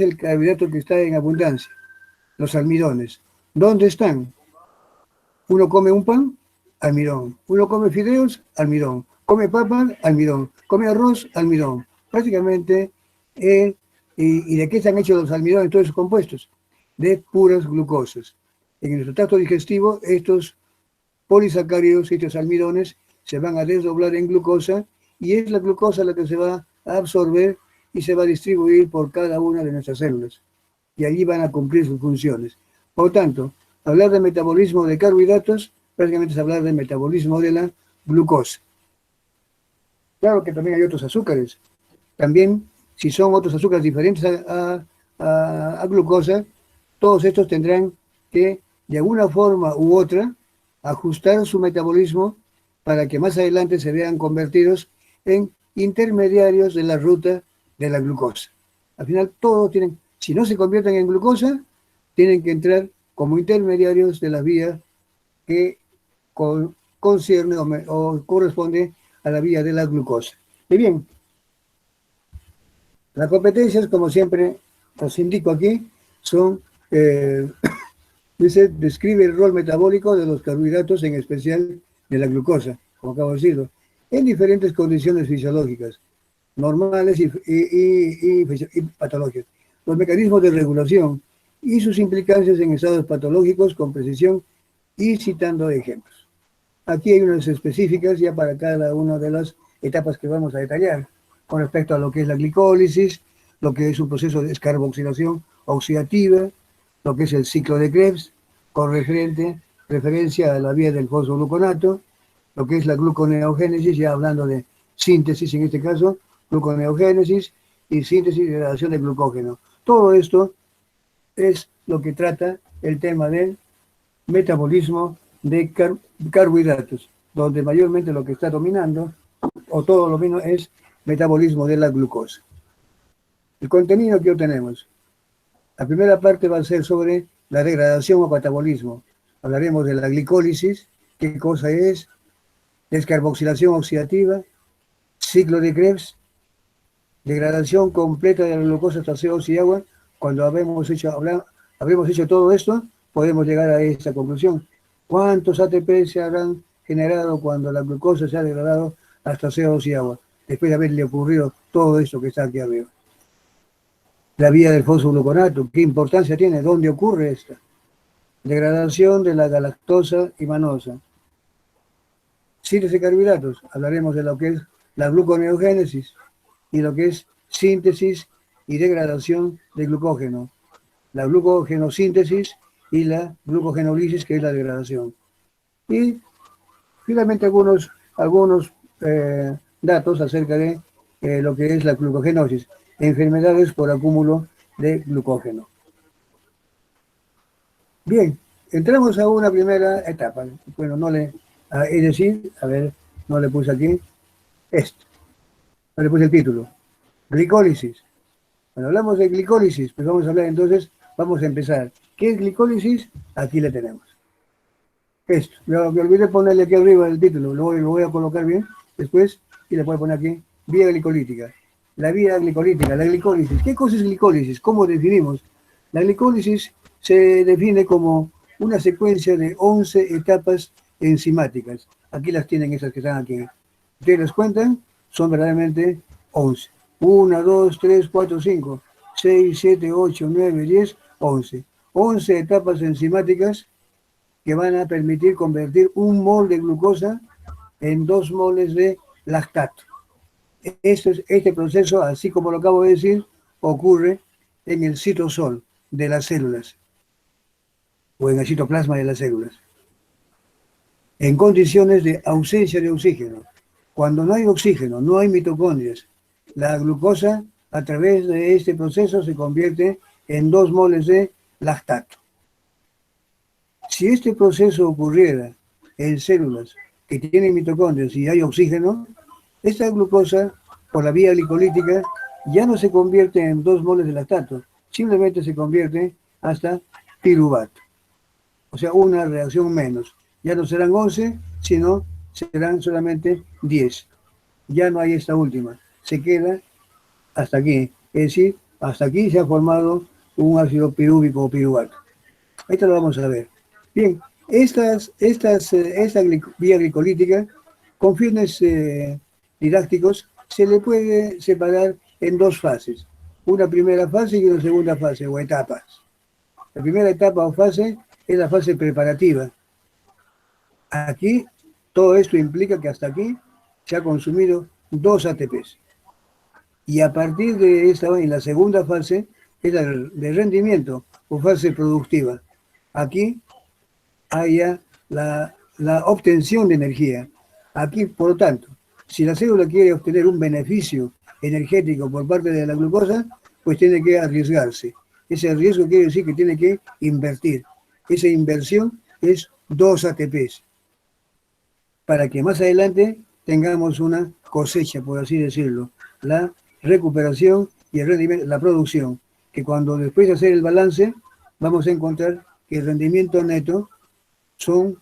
el carbohidrato que está en abundancia? Los almidones. ¿Dónde están? Uno come un pan, almidón. Uno come fideos, almidón. Come papa, almidón. Come arroz, almidón. Prácticamente, ¿y de qué están hechos los almidones, todos esos compuestos? De puras glucosas. En nuestro tracto digestivo, estos polisacáridos, estos almidones, se van a desdoblar en glucosa y es la glucosa la que se va a absorber y se va a distribuir por cada una de nuestras células. Y allí van a cumplir sus funciones. Por tanto, hablar de metabolismo de carbohidratos prácticamente es hablar de metabolismo de la glucosa. Claro que también hay otros azúcares. También, si son otros azúcares diferentes a glucosa, todos estos tendrán que, de alguna forma u otra, ajustar su metabolismo para que más adelante se vean convertidos en intermediarios de la ruta de la glucosa. Al final, todos tienen, si no se convierten en glucosa, tienen que entrar como intermediarios de la vía que concierne o corresponde a la vía de la glucosa. Y bien, las competencias, como siempre os indico aquí, son, describe el rol metabólico de los carbohidratos, en especial de la glucosa, como acabo de decirlo, en diferentes condiciones fisiológicas, normales y patológicas. Los mecanismos de regulación y sus implicancias en estados patológicos con precisión y citando ejemplos. Aquí hay unas específicas ya para cada una de las etapas que vamos a detallar, con respecto a lo que es la glicólisis, lo que es un proceso de descarboxilación oxidativa, lo que es el ciclo de Krebs, con referencia a la vía del fosfogluconato, lo que es la gluconeogénesis, ya hablando de síntesis en este caso, gluconeogénesis y síntesis y degradación de glucógeno. Todo esto es lo que trata el tema del metabolismo de carbohidratos, donde mayormente lo que está dominando, o todo lo menos, es metabolismo de la glucosa. El contenido que obtenemos. La primera parte va a ser sobre la degradación o catabolismo. Hablaremos de la glicólisis, qué cosa es, descarboxilación oxidativa, ciclo de Krebs, degradación completa de la glucosa hasta CO2 y agua. Cuando habremos hecho todo esto, podemos llegar a esta conclusión. ¿Cuántos ATP se habrán generado cuando la glucosa se ha degradado hasta CO2 y agua? Después de haberle ocurrido todo esto que está aquí arriba. La vía del fosfogluconato, ¿qué importancia tiene? ¿Dónde ocurre esta? Degradación de la galactosa y manosa. Síntesis de carbohidratos, hablaremos de lo que es la gluconeogénesis y lo que es síntesis y degradación de glucógeno. La glucogenosíntesis y la glucogenólisis, que es la degradación. Y finalmente algunos datos acerca de lo que es la glucogenosis, enfermedades por acúmulo de glucógeno. Bien, entramos a una primera etapa. Bueno, es decir, a ver, no le puse aquí esto, no le puse el título. Glicólisis. Cuando hablamos de glicólisis, pues vamos a hablar entonces, vamos a empezar. ¿Qué es glicólisis? Aquí le tenemos. Esto, me olvidé ponerle aquí arriba el título, lo voy a colocar bien después y le voy a poner aquí, vía glicolítica. La vía glicolítica, la glicólisis. ¿Qué cosa es glicólisis? ¿Cómo definimos? La glicólisis se define como una secuencia de 11 etapas enzimáticas. Aquí las tienen esas que están aquí. Ustedes las cuentan, son verdaderamente 11. 1, 2, 3, 4, 5, 6, 7, 8, 9, 10, 11. 11 etapas enzimáticas que van a permitir convertir 1 mol de glucosa en 2 moles de lactato. Este proceso, así como lo acabo de decir, ocurre en el citosol de las células o en el citoplasma de las células, en condiciones de ausencia de oxígeno. Cuando no hay oxígeno, no hay mitocondrias, la glucosa a través de este proceso se convierte en 2 moles de lactato. Si este proceso ocurriera en células que tienen mitocondrias y hay oxígeno, esta glucosa, por la vía glicolítica, ya no se convierte en 2 moles de lactato, simplemente se convierte hasta piruvato. O sea, una reacción menos. Ya no serán 11, sino serán solamente 10. Ya no hay esta última. Se queda hasta aquí. Es decir, Hasta aquí se ha formado un ácido pirúvico o piruvato. Esto lo vamos a ver. Bien, esta vía glicolítica, con fines didácticos, se le puede separar en dos fases. Una primera fase y una segunda fase, o etapas. La primera etapa o fase es la fase preparativa. Aquí, todo esto implica que hasta aquí se ha consumido 2 ATPs. Y a partir de esta, en la segunda fase, es la de rendimiento o fase productiva. Aquí hay ya la obtención de energía. Aquí, por lo tanto, si la célula quiere obtener un beneficio energético por parte de la glucosa, pues tiene que arriesgarse. Ese riesgo quiere decir que tiene que invertir. Esa inversión es 2 ATPs, para que más adelante tengamos una cosecha, por así decirlo, la recuperación y el rendimiento, la producción, que cuando después de hacer el balance, vamos a encontrar que el rendimiento neto son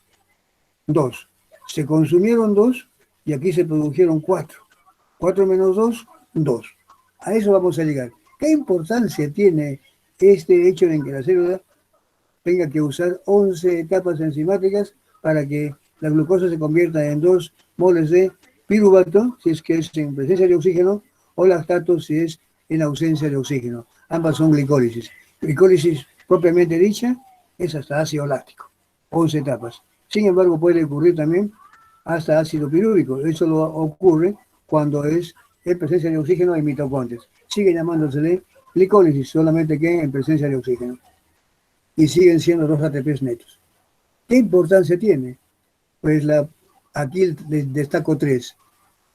2. Se consumieron 2 y aquí se produjeron 4. 4 menos 2, 2. A eso vamos a llegar. ¿Qué importancia tiene este hecho en que la célula tenga que usar 11 etapas enzimáticas para que la glucosa se convierta en 2 moles de piruvato, si es que es en presencia de oxígeno, o lactato, si es en ausencia de oxígeno? Ambas son glicólisis. Glicólisis propiamente dicha es hasta ácido láctico, 11 etapas. Sin embargo, puede ocurrir también hasta ácido pirúvico. Eso lo ocurre cuando es en presencia de oxígeno en mitocondrias. Sigue llamándose glicólisis, solamente que en presencia de oxígeno. Y siguen siendo 2 ATPs netos. ¿Qué importancia tiene? Pues aquí les destaco 3.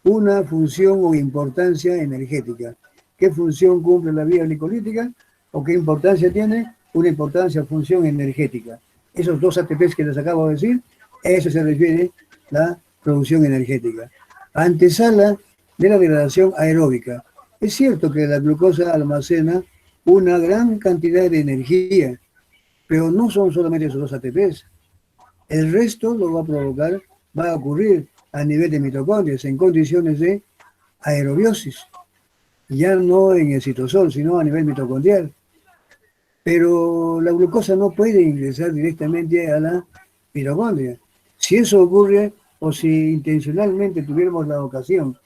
Una función o importancia energética. ¿Qué función cumple la vía glicolítica? ¿O qué importancia tiene? Una importancia o función energética. Esos 2 ATPs que les acabo de decir, a eso se refiere la producción energética. Antesala de la degradación aeróbica. Es cierto que la glucosa almacena una gran cantidad de energía, pero no son solamente esos 2 ATPs. El resto lo va a provocar, va a ocurrir a nivel de mitocondrias, en condiciones de aerobiosis. Ya no en el citosol, sino a nivel mitocondrial. Pero la glucosa no puede ingresar directamente a la mitocondria. Si eso ocurre, o si intencionalmente tuviéramos la ocasión,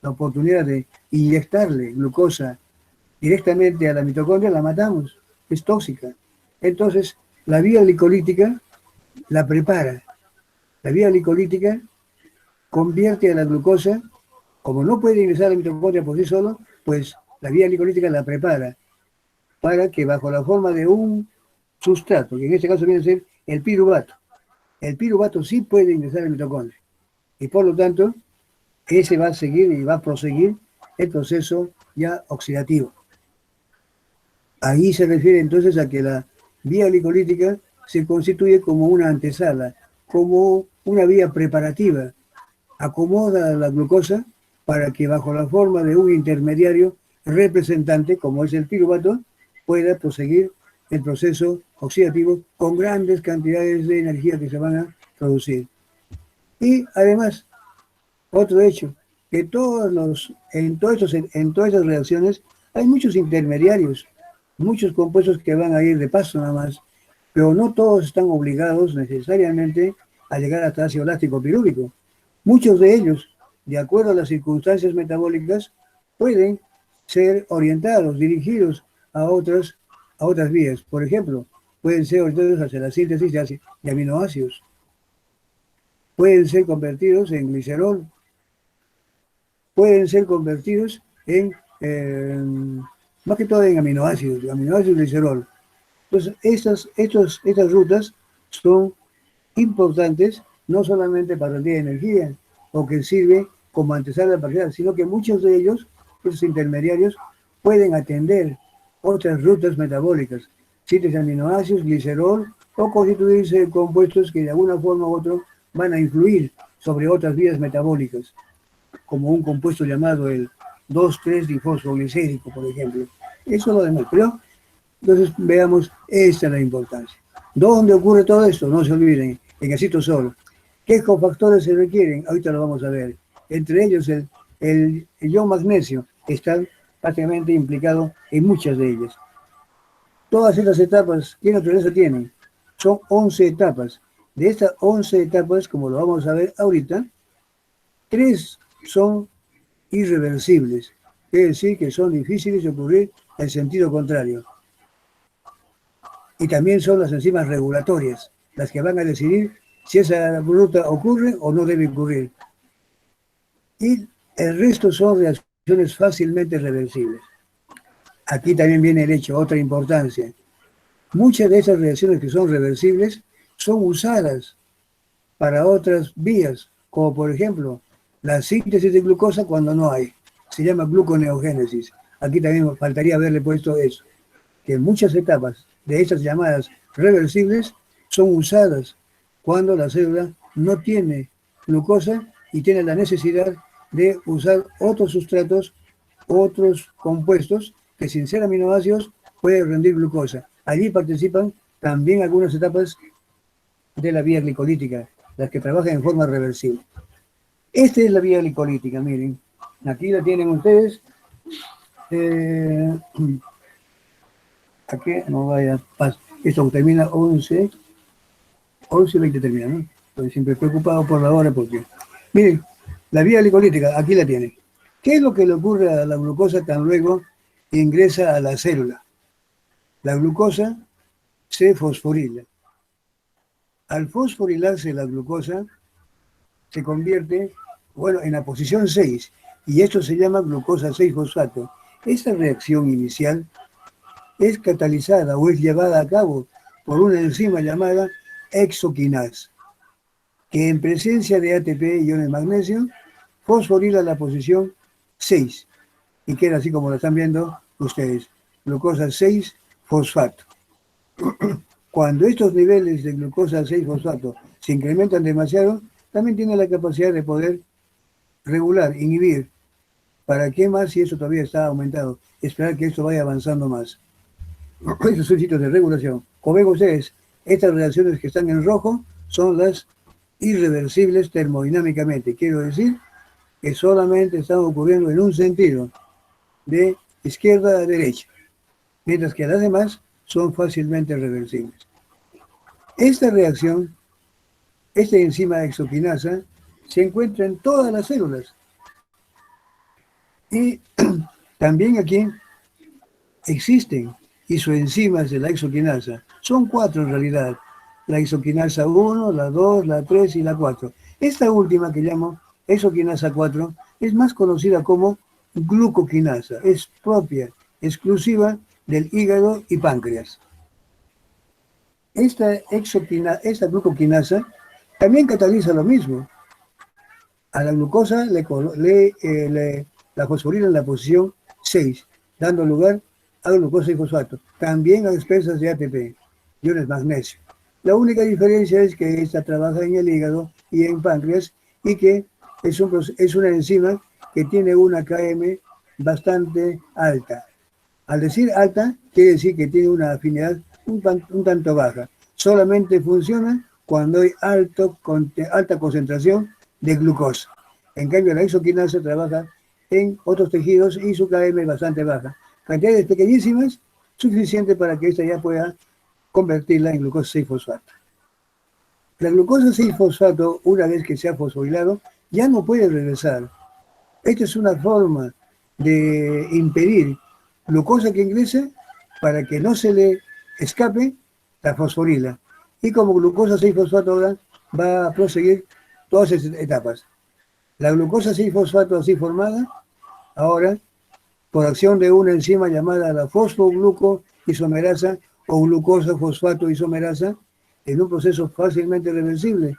la oportunidad de inyectarle glucosa directamente a la mitocondria, la matamos. Es tóxica. Entonces, la vía glicolítica la prepara. La vía glicolítica convierte a la glucosa, como no puede ingresar a la mitocondria por sí solo, pues la vía glicolítica la prepara para que bajo la forma de un sustrato, que en este caso viene a ser el piruvato sí puede ingresar a la mitocondria. Y por lo tanto, ese va a seguir y va a proseguir el proceso ya oxidativo. Ahí se refiere entonces a que la vía glicolítica se constituye como una antesala, como una vía preparativa. Acomoda la glucosa para que bajo la forma de un intermediario representante, como es el piruvato, pueda proseguir el proceso oxidativo con grandes cantidades de energía que se van a producir. Y además, otro hecho, que en todas estas reacciones hay muchos intermediarios, muchos compuestos que van a ir de paso nada más, pero no todos están obligados necesariamente a llegar hasta ácido láctico pirúvico. Muchos de ellos, de acuerdo a las circunstancias metabólicas, pueden ser orientados, dirigidos a otras vías. Por ejemplo, pueden ser orientados hacia la síntesis de aminoácidos. Pueden ser convertidos en glicerol. Pueden ser convertidos más que todo en aminoácidos y glicerol. Entonces, estas rutas son importantes no solamente para el día de energía o que sirve como antesala parcial, sino que muchos de ellos, esos intermediarios, pueden atender otras rutas metabólicas, síntesis de aminoácidos, glicerol, o constituirse de compuestos que de alguna forma u otra van a influir sobre otras vías metabólicas, como un compuesto llamado el 2,3-difosfoglicérico, por ejemplo. Eso lo demás, pero entonces veamos, esta es la importancia. ¿Dónde ocurre todo esto? No se olviden, en el citosol. ¿Qué cofactores se requieren? Ahorita lo vamos a ver. Entre ellos el ion magnesio está prácticamente implicado en muchas de ellas. Todas estas etapas, ¿qué naturaleza tienen? Son 11 etapas. De estas 11 etapas, como lo vamos a ver ahorita, 3 son irreversibles, es decir, que son difíciles de ocurrir en sentido contrario. Y también son las enzimas regulatorias, las que van a decidir si esa ruta ocurre o no debe ocurrir. Y el resto son reacciones fácilmente reversibles. Aquí también viene el hecho, otra importancia. Muchas de esas reacciones que son reversibles son usadas para otras vías, como por ejemplo la síntesis de glucosa cuando no hay. Se llama gluconeogénesis. Aquí también faltaría haberle puesto eso, que muchas etapas de estas llamadas reversibles son usadas cuando la célula no tiene glucosa y tiene la necesidad de usar otros sustratos, otros compuestos que sin ser aminoácidos pueden rendir glucosa. Allí participan también algunas etapas de la vía glicolítica, las que trabajan en forma reversible. Esta es la vía glicolítica, miren. Aquí la tienen ustedes. Aquí no vaya, esto termina 11 y 20 termina, ¿no? Estoy siempre preocupado por la hora porque... Miren, la vía glicolítica, aquí la tienen. ¿Qué es lo que le ocurre a la glucosa tan luego ingresa a la célula? La glucosa se fosforila. Al fosforilarse la glucosa, se convierte, bueno, en la posición 6, y esto se llama glucosa 6-fosfato. Esta reacción inicial es catalizada o es llevada a cabo por una enzima llamada exoquinasa, que en presencia de ATP y iones de magnesio fosforila la posición 6 y queda así como lo están viendo ustedes, glucosa 6-fosfato. Cuando estos niveles de glucosa 6-fosfato se incrementan demasiado, también tiene la capacidad de poder regular, inhibir. ¿Para qué más si eso todavía está aumentado? Esperar que esto vaya avanzando más. Estos son sitios de regulación. Como ven ustedes, estas reacciones que están en rojo son las irreversibles termodinámicamente. Quiero decir que solamente están ocurriendo en un sentido, de izquierda a derecha, mientras que las demás son fácilmente reversibles. Esta reacción, esta enzima exoquinasa, se encuentra en todas las células. Y también aquí existen isoenzimas de la exoquinasa. Son 4 en realidad. La isoquinasa 1, la 2, la 3 y la 4. Esta última que llamo exoquinasa 4 es más conocida como glucoquinasa. Es propia, exclusiva del hígado y páncreas. Esta glucoquinasa también cataliza lo mismo. A la glucosa la fosforila en la posición 6, dando lugar a glucosa y fosfato, también a expensas de ATP, iones magnesio. La única diferencia es que esta trabaja en el hígado y en páncreas y que es una enzima que tiene una KM bastante alta. Al decir alta, quiere decir que tiene una afinidad un tanto baja. Solamente funciona cuando hay alta concentración de glucosa. En cambio, la exoquinasa trabaja en otros tejidos y su KM es bastante baja. Cantidades pequeñísimas, suficiente para que esta ya pueda convertirla en glucosa 6-fosfato. La glucosa 6-fosfato, una vez que se ha fosforilado, ya no puede regresar. Esta es una forma de impedir glucosa que ingrese para que no se le escape la fosforila. Y como glucosa 6-fosfato ahora va a proseguir todas esas etapas. La glucosa 6-fosfato así formada, ahora, por acción de una enzima llamada la fosfoglucoisomerasa o glucosa-fosfato isomerasa, en un proceso fácilmente reversible,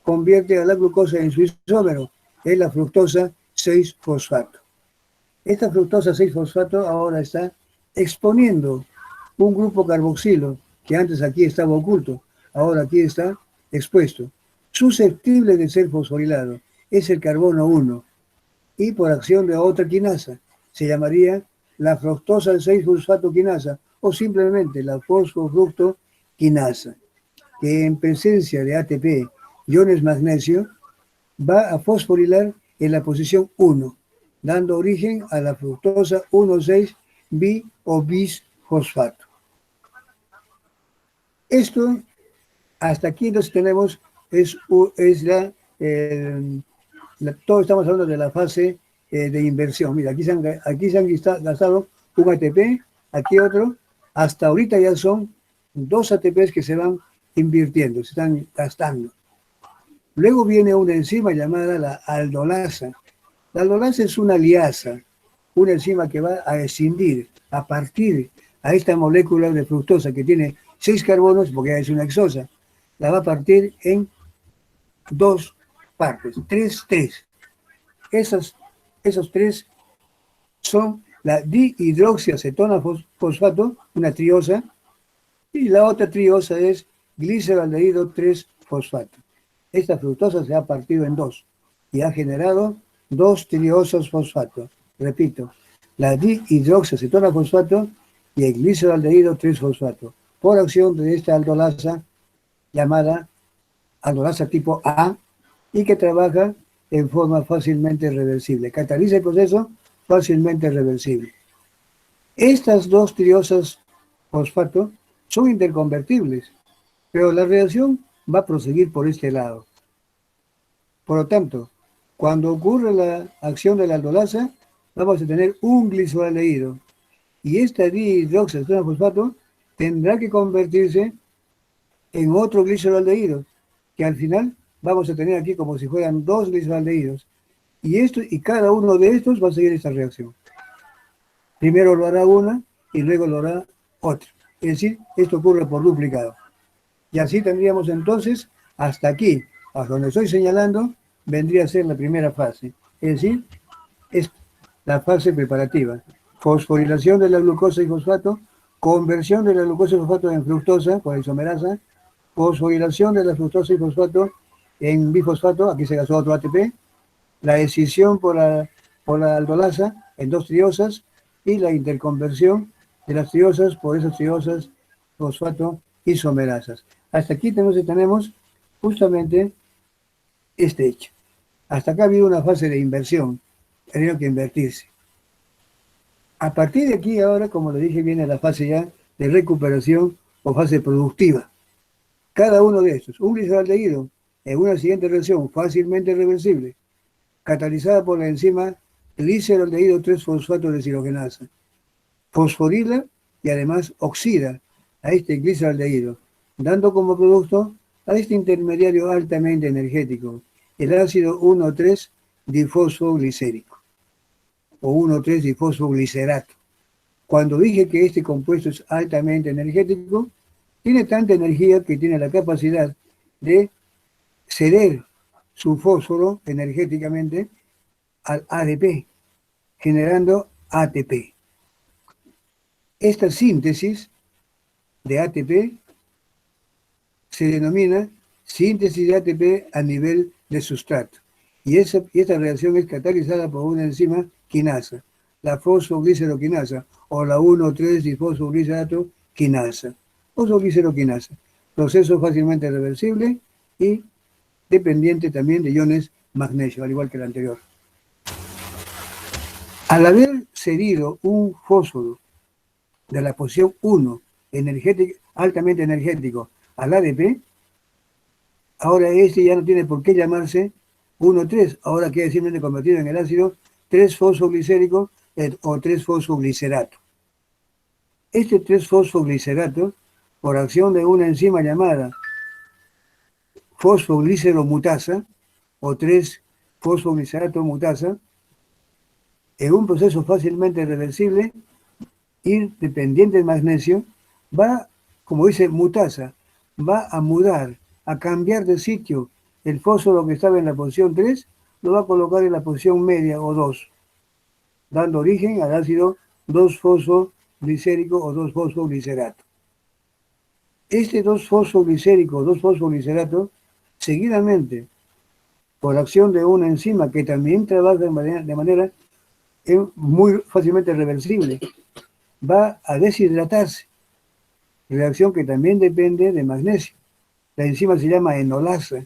convierte a la glucosa en su isómero, es la fructosa 6-fosfato. Esta fructosa 6-fosfato ahora está exponiendo un grupo carboxilo que antes aquí estaba oculto, ahora aquí está expuesto, susceptible de ser fosforilado, es el carbono 1, y por acción de otra quinasa, se llamaría la fructosa 6-fosfato quinasa o simplemente la fosfofructoquinasa, que en presencia de ATP, iones magnesio, va a fosforilar en la posición 1 dando origen a la fructosa 1,6-bi o bisfosfato. Esto, hasta aquí entonces tenemos, todo estamos hablando de la fase de inversión. Mira, aquí se han gastado un ATP, aquí otro, hasta ahorita ya son 2 ATPs que se van invirtiendo, se están gastando. Luego viene una enzima llamada la aldolasa. La aldolasa es una liasa, una enzima que va a escindir, a partir a esta molécula de fructosa que tiene 6 carbonos, porque es una hexosa, la va a partir en 2 partes, 3. Esos 3 son la dihidroxiacetona fosfato, una triosa, y la otra triosa es gliceraldehído 3-fosfato. Esta fructosa se ha partido en 2 y ha generado 2 triosos fosfato. Repito, la dihidroxiacetona fosfato y el gliceraldehído 3-fosfato, por acción de esta aldolasa llamada aldolasa tipo A, y que trabaja en forma fácilmente reversible. Cataliza el proceso fácilmente reversible. Estas 2 triosas fosfato son interconvertibles, pero la reacción va a proseguir por este lado. Por lo tanto, cuando ocurre la acción de la aldolasa, vamos a tener un gliceraldehído, y esta dihidroxiacetona fosfato tendrá que convertirse en otro gliceraldehído, que al final vamos a tener aquí como si fueran 2 gliceraldehídos, y cada uno de estos va a seguir esta reacción. Primero lo hará una y luego lo hará otra. Es decir, esto ocurre por duplicado. Y así tendríamos entonces, hasta aquí, hasta donde estoy señalando, vendría a ser la primera fase. Es decir, es la fase preparativa. Fosforilación de la glucosa y fosfato, conversión de la glucosa y fosfato en fructosa por isomerasa, fosforilación de la fructosa y fosfato en bifosfato, aquí se gastó otro ATP, la escisión por la aldolasa en 2 triosas y la interconversión de las triosas por esas triosas fosfato isomerasas. Hasta aquí tenemos justamente este hecho. Hasta acá ha habido una fase de inversión, tenía que invertirse. A partir de aquí ahora, como le dije, viene la fase ya de recuperación o fase productiva. Cada uno de estos, un gliceraldehído en una siguiente reacción fácilmente reversible, catalizada por la enzima gliceraldehído 3-fosfato deshidrogenasa, fosforila y además oxida a este gliceraldehído, dando como producto a este intermediario altamente energético, el ácido 1,3-difosfoglicérico o 1,3-difosfoglicerato. Cuando dije que este compuesto es altamente energético, tiene tanta energía que tiene la capacidad de ceder su fósforo energéticamente al ADP, generando ATP. Esta síntesis de ATP se denomina síntesis de ATP a nivel de sustrato. Y esta reacción es catalizada por una enzima quinasa, la fosfogliceroquinasa o la 1,3-difosfoglicerato quinasa. Fosfogliceroquinasa, proceso fácilmente reversible y dependiente también de iones magnesio, al igual que el anterior. Al haber cedido un fósforo de la posición 1, altamente energético, al ADP, ahora este ya no tiene por qué llamarse 1,3, ahora queda simplemente convertido en el ácido 3-fosfoglicérico o 3-fosfoglicerato. Este 3-fosfoglicerato, por acción de una enzima llamada fosfogliceromutasa o 3-fosfoglicerato mutasa, en un proceso fácilmente reversible y dependiente del magnesio, va, como dice mutasa, va a mudar, a cambiar de sitio el fósforo que estaba en la posición 3, lo va a colocar en la posición media o 2, dando origen al ácido 2-fosfoglicérico o 2-fosfoglicerato. Este 2-fosfoglicérico o 2-fosfoglicerato, seguidamente, por acción de una enzima que también trabaja de manera muy fácilmente reversible, va a deshidratarse, reacción que también depende de magnesio. La enzima se llama enolasa.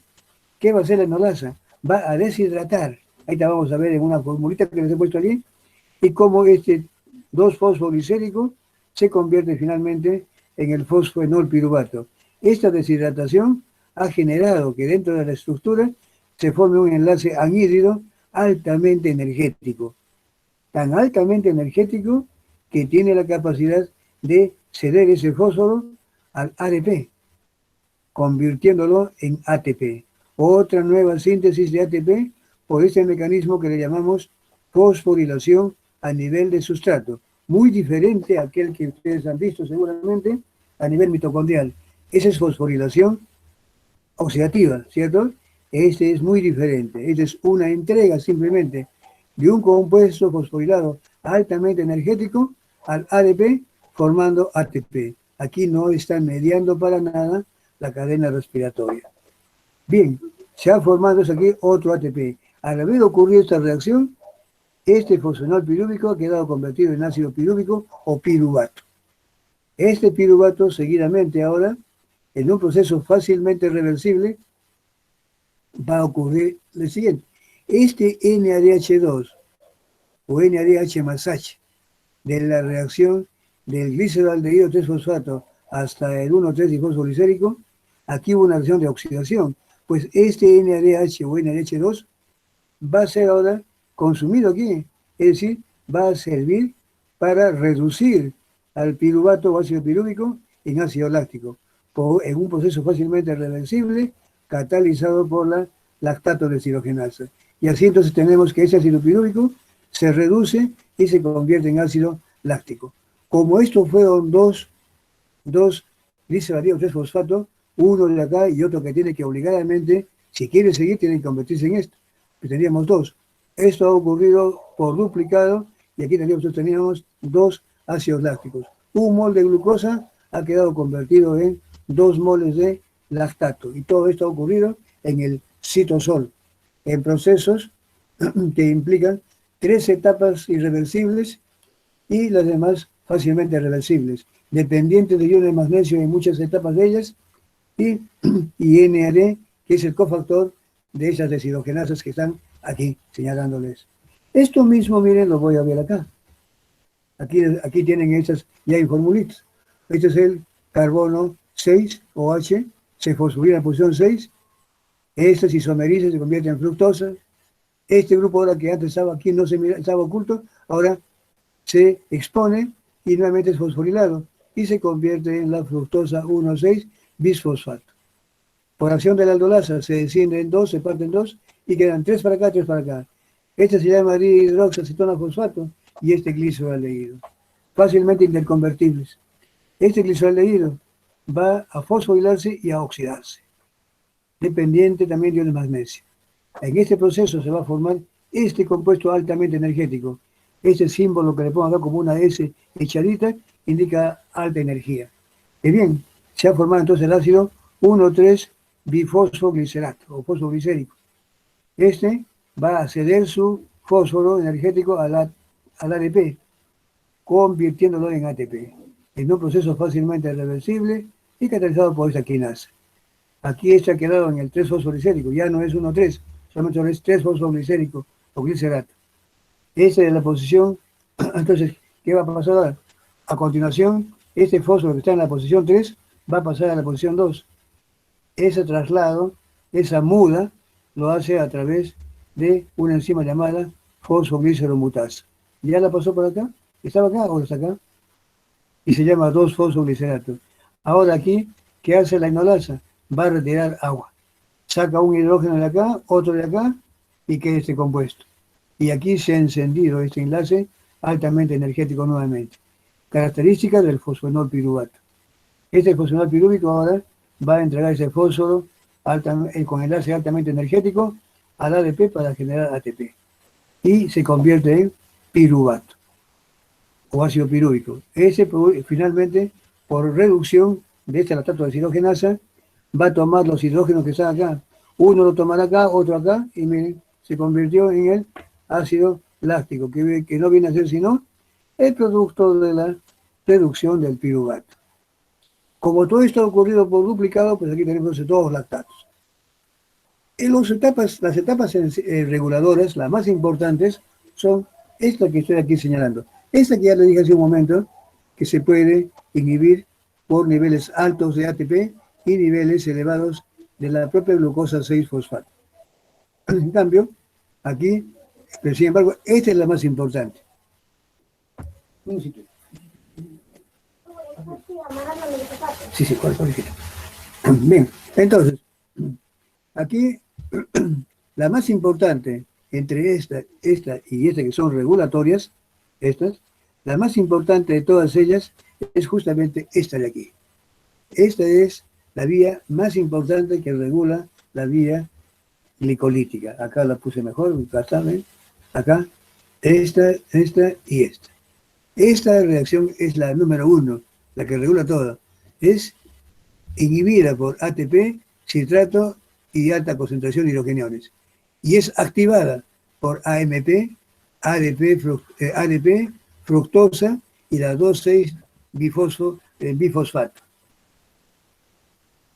¿Qué va a hacer la enolasa? Va a deshidratar Ahí te vamos a ver en una formulita que les he puesto allí, y cómo este 2-fosfoglicérico se convierte finalmente en el fosfoenolpiruvato. Esta deshidratación ha generado que dentro de la estructura se forme un enlace anhídrido altamente energético, tan altamente energético que tiene la capacidad de ceder ese fósforo al ADP, convirtiéndolo en ATP. Otra nueva síntesis de ATP por este mecanismo que le llamamos fosforilación a nivel de sustrato, muy diferente a aquel que ustedes han visto seguramente a nivel mitocondrial. Esa es fosforilación oxidativa, ¿cierto? Este es muy diferente. Esta es una entrega simplemente de un compuesto fosforilado altamente energético al ADP formando ATP. Aquí no está mediando para nada la cadena respiratoria. Bien, se ha formado aquí otro ATP. Al haber ocurrido esta reacción, este fosfonol pirúvico ha quedado convertido en ácido pirúvico o piruvato. Este piruvato seguidamente ahora, en un proceso fácilmente reversible, va a ocurrir lo siguiente. Este NADH2 o NADH más H de la reacción del gliceraldehído 3-fosfato hasta el 1,3-difosfoglicérico, aquí hubo una reacción de oxidación, pues este NADH o NADH2 va a ser ahora consumido aquí, es decir, va a servir para reducir al piruvato o ácido pirúvico en ácido láctico, en un proceso fácilmente reversible, catalizado por la lactato deshidrogenasa. Y así entonces tenemos que ese ácido pirúvico se reduce y se convierte en ácido láctico. Como estos fueron dos gliceraldehído 3-fosfato, uno de acá y otro que tiene que obligadamente, si quiere seguir, tiene que convertirse en esto. Que teníamos dos. Esto ha ocurrido por duplicado y aquí teníamos dos ácidos lácticos. Un mol de glucosa ha quedado convertido en 2 moles de lactato y todo esto ha ocurrido en el citosol, en procesos que implican 3 etapas irreversibles y las demás fácilmente reversibles, dependientes de iones de magnesio en muchas etapas de ellas, y NAD, que es el cofactor de esas deshidrogenasas que están aquí señalándoles. Esto mismo, miren, lo voy a ver acá. Aquí tienen estas, ya hay formulitas. Este es el carbono 6, OH, se fosforila en posición 6. Este se isomeriza y se convierte en fructosa. Este grupo ahora que antes estaba aquí, no se mira, estaba oculto, ahora se expone y nuevamente es fosforilado y se convierte en la fructosa 1,6 bisfosfato. Por acción de la aldolasa se desciende en 2, se parte en 2 y quedan 3 para acá, 3 para acá. Este se llama dihidroxacetona fosfato y este gliceraldehído. Fácilmente interconvertibles. Este gliceraldehído va a fosforilarse y a oxidarse, dependiente también de iones de magnesio. En este proceso se va a formar este compuesto altamente energético. Este símbolo que le pongo acá como una S echadita indica alta energía. Y bien, se ha formado entonces el ácido 1,3 bifosfoglicerato o fosfoglicérico. Este va a ceder su fósforo energético al ADP, convirtiéndolo en ATP, en un proceso fácilmente reversible y catalizado por esta quinasa. Aquí este ha quedado en el 3-fosfoglicérico, ya no es 1,3, solamente es 3-fosfoglicérico o glicerato. Esa es la posición. Entonces, ¿qué va a pasar ahora? A continuación, este fósforo que está en la posición 3 va a pasar a la posición 2. Ese traslado, esa muda, lo hace a través de una enzima llamada fosfogliceromutasa. ¿Ya la pasó por acá? ¿Estaba acá o está acá? Y se llama 2-fosfoglicerato. Ahora aquí, ¿qué hace la enolasa? Va a retirar agua. Saca un hidrógeno de acá, otro de acá, y queda este compuesto. Y aquí se ha encendido este enlace altamente energético nuevamente. Características del fosfonol piruvato. Este fosfonol pirúvico ahora va a entregar ese fósforo con enlace altamente energético al ADP para generar ATP. Y se convierte en piruvato o ácido pirúvico. Ese finalmente, por reducción de este lactato de deshidrogenasa, va a tomar los hidrógenos que están acá. Uno lo tomará acá, otro acá, y miren, se convirtió en el ácido láctico, que no viene a ser sino el producto de la reducción del piruvato. Como todo esto ha ocurrido por duplicado, pues aquí tenemos todos los lactatos. Las etapas reguladoras, las más importantes, son esta que estoy aquí señalando. Esta que ya le dije hace un momento, que se puede inhibir por niveles altos de ATP y niveles elevados de la propia glucosa 6-fosfato. En cambio, aquí, pero sin embargo, esta es la más importante. Sí, sí, ¿cuál? Bien, entonces, aquí la más importante entre esta y esta que son regulatorias, estas, la más importante de todas ellas es justamente esta de aquí. Esta es la vía más importante que regula la vía glicolítica. Acá la puse mejor, acá está, ¿ven? Acá, esta y esta. Esta reacción es la número 1, la que regula todo. Es inhibida por ATP, citrato y alta concentración hidrogeniones. Y es activada por AMP, ADP, fructosa y la 2,6-bifosfato.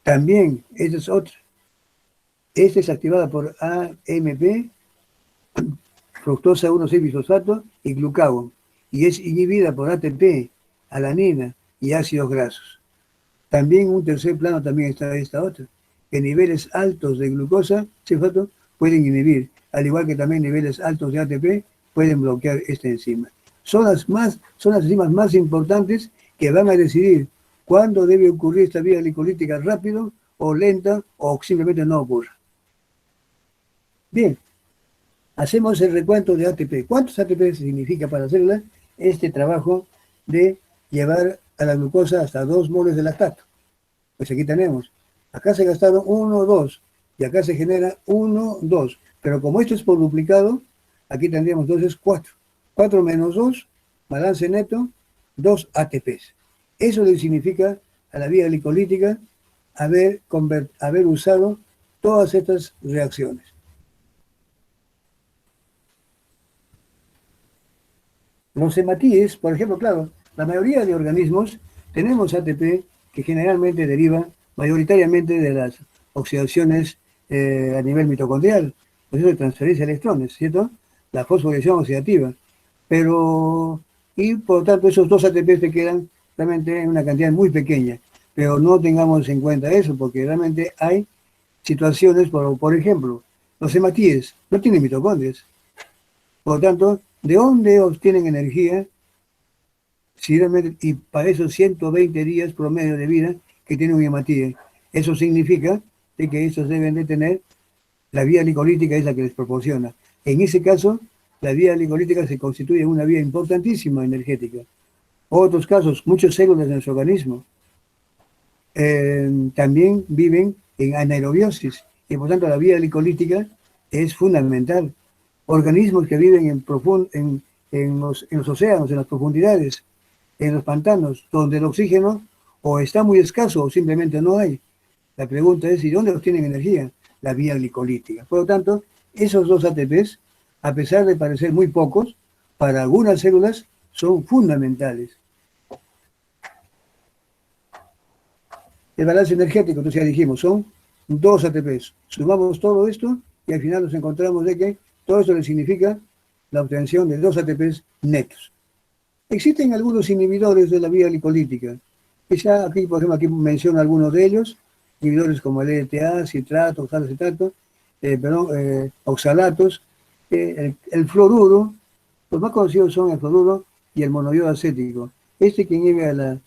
También, esta es otra. Esta es activada por AMP, fructosa 1,6-bifosfato y glucagón. Y es inhibida por ATP, alanina y ácidos grasos. También en un tercer plano también está esta otra, que niveles altos de glucosa, sulfato, pueden inhibir, al igual que también niveles altos de ATP pueden bloquear esta enzima. Son las enzimas más importantes que van a decidir cuándo debe ocurrir esta vía glicolítica rápido o lenta o simplemente no ocurra. Bien, hacemos el recuento de ATP. ¿Cuántos ATP significa para la célula este trabajo de llevar a la glucosa hasta 2 moles de lactato? Pues aquí tenemos, acá se gastaron 1, 2, y acá se genera 1, 2. Pero como esto es por duplicado, aquí tendríamos entonces 4. 4 menos 2, balance neto, 2 ATPs. Eso le significa a la vía glicolítica haber usado todas estas reacciones. Los hematíes, por ejemplo, claro, la mayoría de organismos tenemos ATP que generalmente deriva mayoritariamente de las oxidaciones a nivel mitocondrial, proceso de transferencia de electrones, ¿cierto? La fosforilación oxidativa. Y por lo tanto esos 2 ATP te quedan realmente en una cantidad muy pequeña, pero no tengamos en cuenta eso, porque realmente hay situaciones, por ejemplo, los hematíes no tienen mitocondrias. Por lo tanto, ¿de dónde obtienen energía? Si realmente, y para esos 120 días promedio de vida que tiene un hematíe. Eso significa de que estos deben de tener, la vía glicolítica es la que les proporciona. En ese caso, la vía glicolítica se constituye una vía importantísima energética. Otros casos, muchas células de nuestro organismo también viven en anaerobiosis y por tanto la vía glicolítica es fundamental. Organismos que viven en los océanos, en las profundidades, en los pantanos, donde el oxígeno o está muy escaso o simplemente no hay. La pregunta es, ¿y dónde obtienen energía? La vía glicolítica. Por lo tanto, esos 2 ATPs, a pesar de parecer muy pocos, para algunas células son fundamentales. El balance energético, entonces ya dijimos, son 2 ATPs. Sumamos todo esto y al final nos encontramos de que todo esto le significa la obtención de 2 ATPs netos. Existen algunos inhibidores de la vía glicolítica. Ya aquí, por ejemplo, aquí menciono algunos de ellos, inhibidores como el EDTA, citrato, oxalato, oxalatos, el fluoruro, los más conocidos son el fluoruro y el monoiodo acético. Este que inhibe a la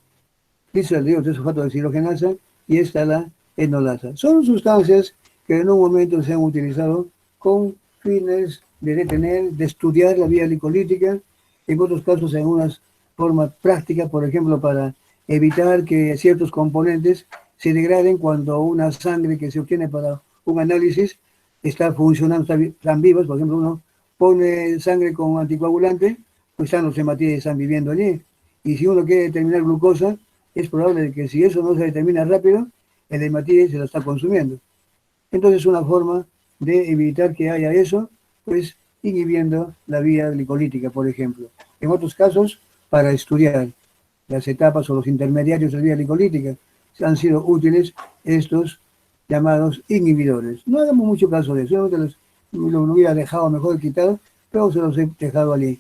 gliceraldehído sulfato de deshidrogenasa y esta la enolasa. Son sustancias que en un momento se han utilizado con fines de detener, de estudiar la vía glicolítica, en otros casos en una forma práctica, por ejemplo, para evitar que ciertos componentes se degraden cuando una sangre que se obtiene para un análisis está funcionando, están vivas. Por ejemplo, uno pone sangre con anticoagulante, pues están los hematíes están viviendo allí. Y si uno quiere determinar glucosa, es probable que si eso no se determina rápido, el hematíes se lo está consumiendo. Entonces, una forma de evitar que haya eso, pues inhibiendo la vía glicolítica, por ejemplo. En otros casos, para estudiar las etapas o los intermediarios de la vía glicolítica, han sido útiles estos llamados inhibidores. No hagamos mucho caso de eso, lo hubiera dejado mejor quitado, pero se los he dejado allí.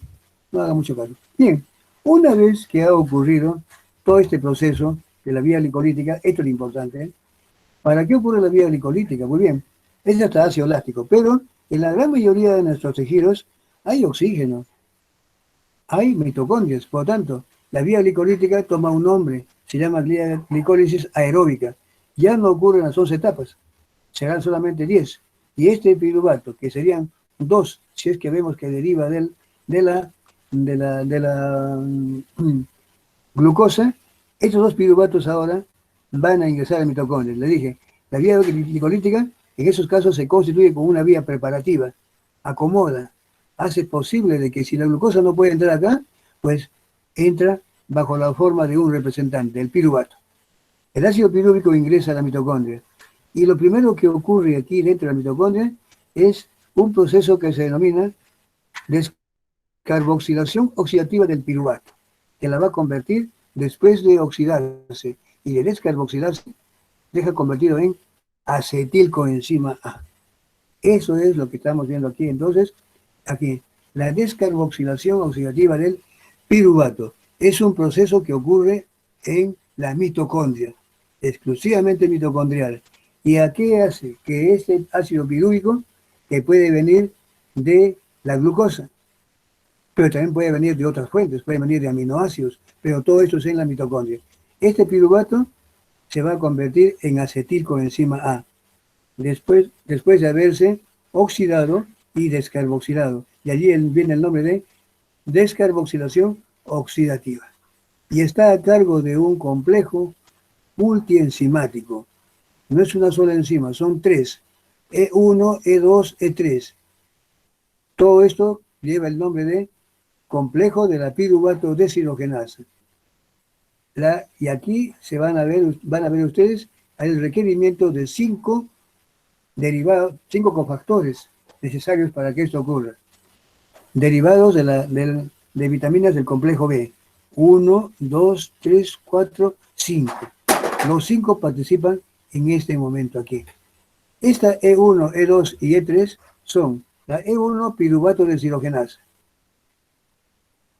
No haga mucho caso. Bien, una vez que ha ocurrido todo este proceso de la vía glicolítica, esto es lo importante, ¿eh? ¿Para qué ocurre la vía glicolítica? Muy bien, es hasta ácido láctico, pero en la gran mayoría de nuestros tejidos hay oxígeno, hay mitocondrias, por lo tanto, la vía glicolítica toma un nombre, se llama glicólisis aeróbica. Ya no ocurren las 11 etapas, serán solamente 10. Y este piruvato, que serían 2, si es que vemos que deriva de la glucosa, estos 2 piruvatos ahora van a ingresar al mitocondrio. Le dije, la vía glicolítica en esos casos se constituye como una vía preparativa, acomoda, hace posible de que si la glucosa no puede entrar acá, pues entra bajo la forma de un representante, el piruvato. El ácido pirúvico ingresa a la mitocondria y lo primero que ocurre aquí dentro de la mitocondria es un proceso que se denomina descarboxilación oxidativa del piruvato, que la va a convertir después de oxidarse y de descarboxilarse, deja convertido en acetilcoenzima A. Eso es lo que estamos viendo aquí. Entonces, aquí, la descarboxilación oxidativa del piruvato es un proceso que ocurre en la mitocondria, exclusivamente mitocondrial. ¿Y a qué hace? Que este ácido pirúvico, que puede venir de la glucosa, pero también puede venir de otras fuentes, puede venir de aminoácidos, pero todo esto es en la mitocondria. Este piruvato se va a convertir en acetilcoenzima A, después de haberse oxidado y descarboxilado. Y allí viene el nombre de descarboxilación oxidativa. Y está a cargo de un complejo multienzimático. No es una sola enzima, son 3. E1, E2, E3. Todo esto lleva el nombre de complejo de la piruvato deshidrogenasa. Y aquí van a ver ustedes el requerimiento de 5 derivados, 5 cofactores necesarios para que esto ocurra. Derivados de vitaminas del complejo B. 1, 2, 3, 4, 5. Los 5 participan en este momento aquí. Esta E1, E2 y E3 son la E1 piruvato deshidrogenasa,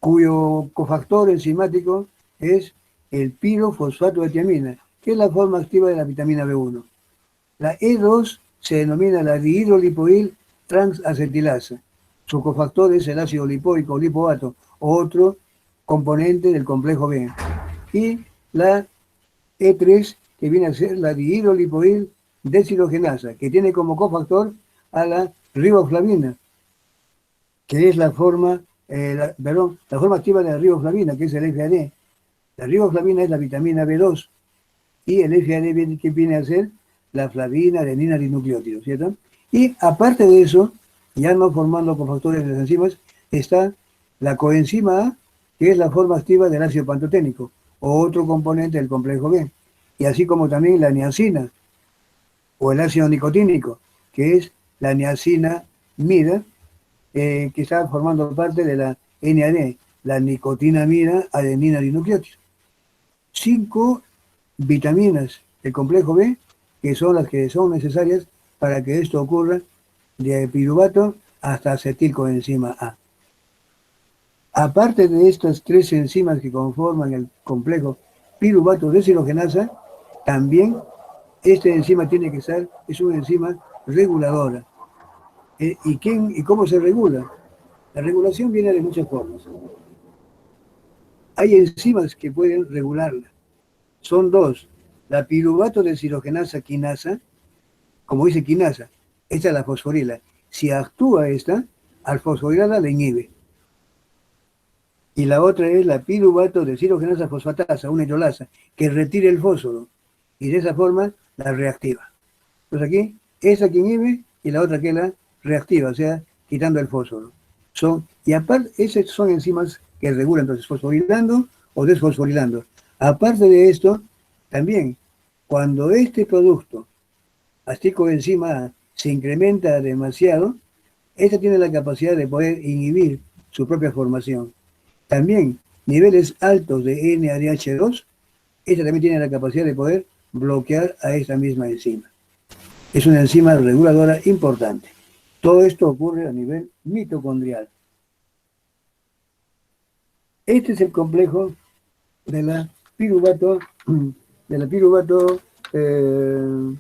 cuyo cofactor enzimático es el pirofosfato de tiamina, que es la forma activa de la vitamina B1. La E2 se denomina la dihidrolipoil transacetilasa. Su cofactor es el ácido lipoico, lipoato, otro componente del complejo B. Y la E3, que viene a ser la dihidrolipoil deshidrogenasa, que tiene como cofactor a la riboflavina, que es la forma activa de la riboflavina, que es el FAD. La riboflavina es la vitamina B2 y el FAD que viene a ser la flavina, adenina, dinucleótidos, ¿cierto? Y aparte de eso, ya no formando cofactores de las enzimas, está la coenzima A, que es la forma activa del ácido pantoténico, otro componente del complejo B, y así como también la niacina, o el ácido nicotínico, que es la niacinamida, que está formando parte de la NAD, la nicotinamida adenina dinucleótido. 5 vitaminas del complejo B, que son las que son necesarias para que esto ocurra, de piruvato hasta acetilcoenzima A. Aparte de estas 3 enzimas que conforman el complejo piruvato deshidrogenasa, también esta enzima tiene que ser, es una enzima reguladora. ¿Y cómo se regula? La regulación viene de muchas formas. Hay enzimas que pueden regularla. Son 2. La piruvato deshidrogenasa quinasa, como dice quinasa, esta es la fosforila. Si actúa esta, al fosforilada la inhibe. Y la otra es la piruvato deshidrogenasa fosfatasa, una hidrolasa, que retira el fósforo y de esa forma la reactiva. Entonces aquí, esa que inhibe y la otra que la reactiva, o sea, quitando el fósforo. Y aparte, esas son enzimas que regulan, entonces, fosforilando o desfosforilando. Aparte de esto, también, cuando este producto, acetilcoenzima A, se incrementa demasiado, esta tiene la capacidad de poder inhibir su propia formación. También, niveles altos de NADH2, esta también tiene la capacidad de poder bloquear a esta misma enzima. Es una enzima reguladora importante. Todo esto ocurre a nivel mitocondrial. Este es el complejo de la piruvato, eh,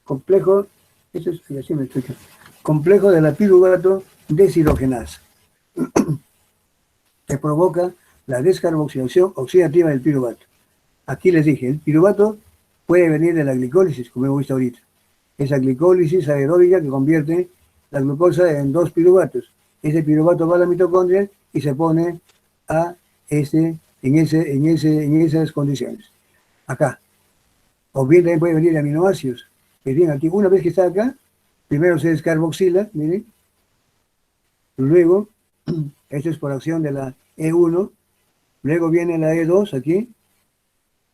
complejo, esto es, así me explico, complejo de la piruvato deshidrogenasa, que provoca la descarboxilación oxidativa del piruvato. Aquí les dije, el piruvato puede venir de la glicólisis, como hemos visto ahorita. Esa glicólisis aeróbica que convierte la glucosa en dos piruvatos. Ese piruvato va a la mitocondria y se pone a en esas condiciones. Acá. O bien también puede venir de aminoácidos. Que bien, aquí, una vez que está acá, primero se descarboxila, miren. Luego, esto es por acción de la E1. Luego viene la E2 aquí.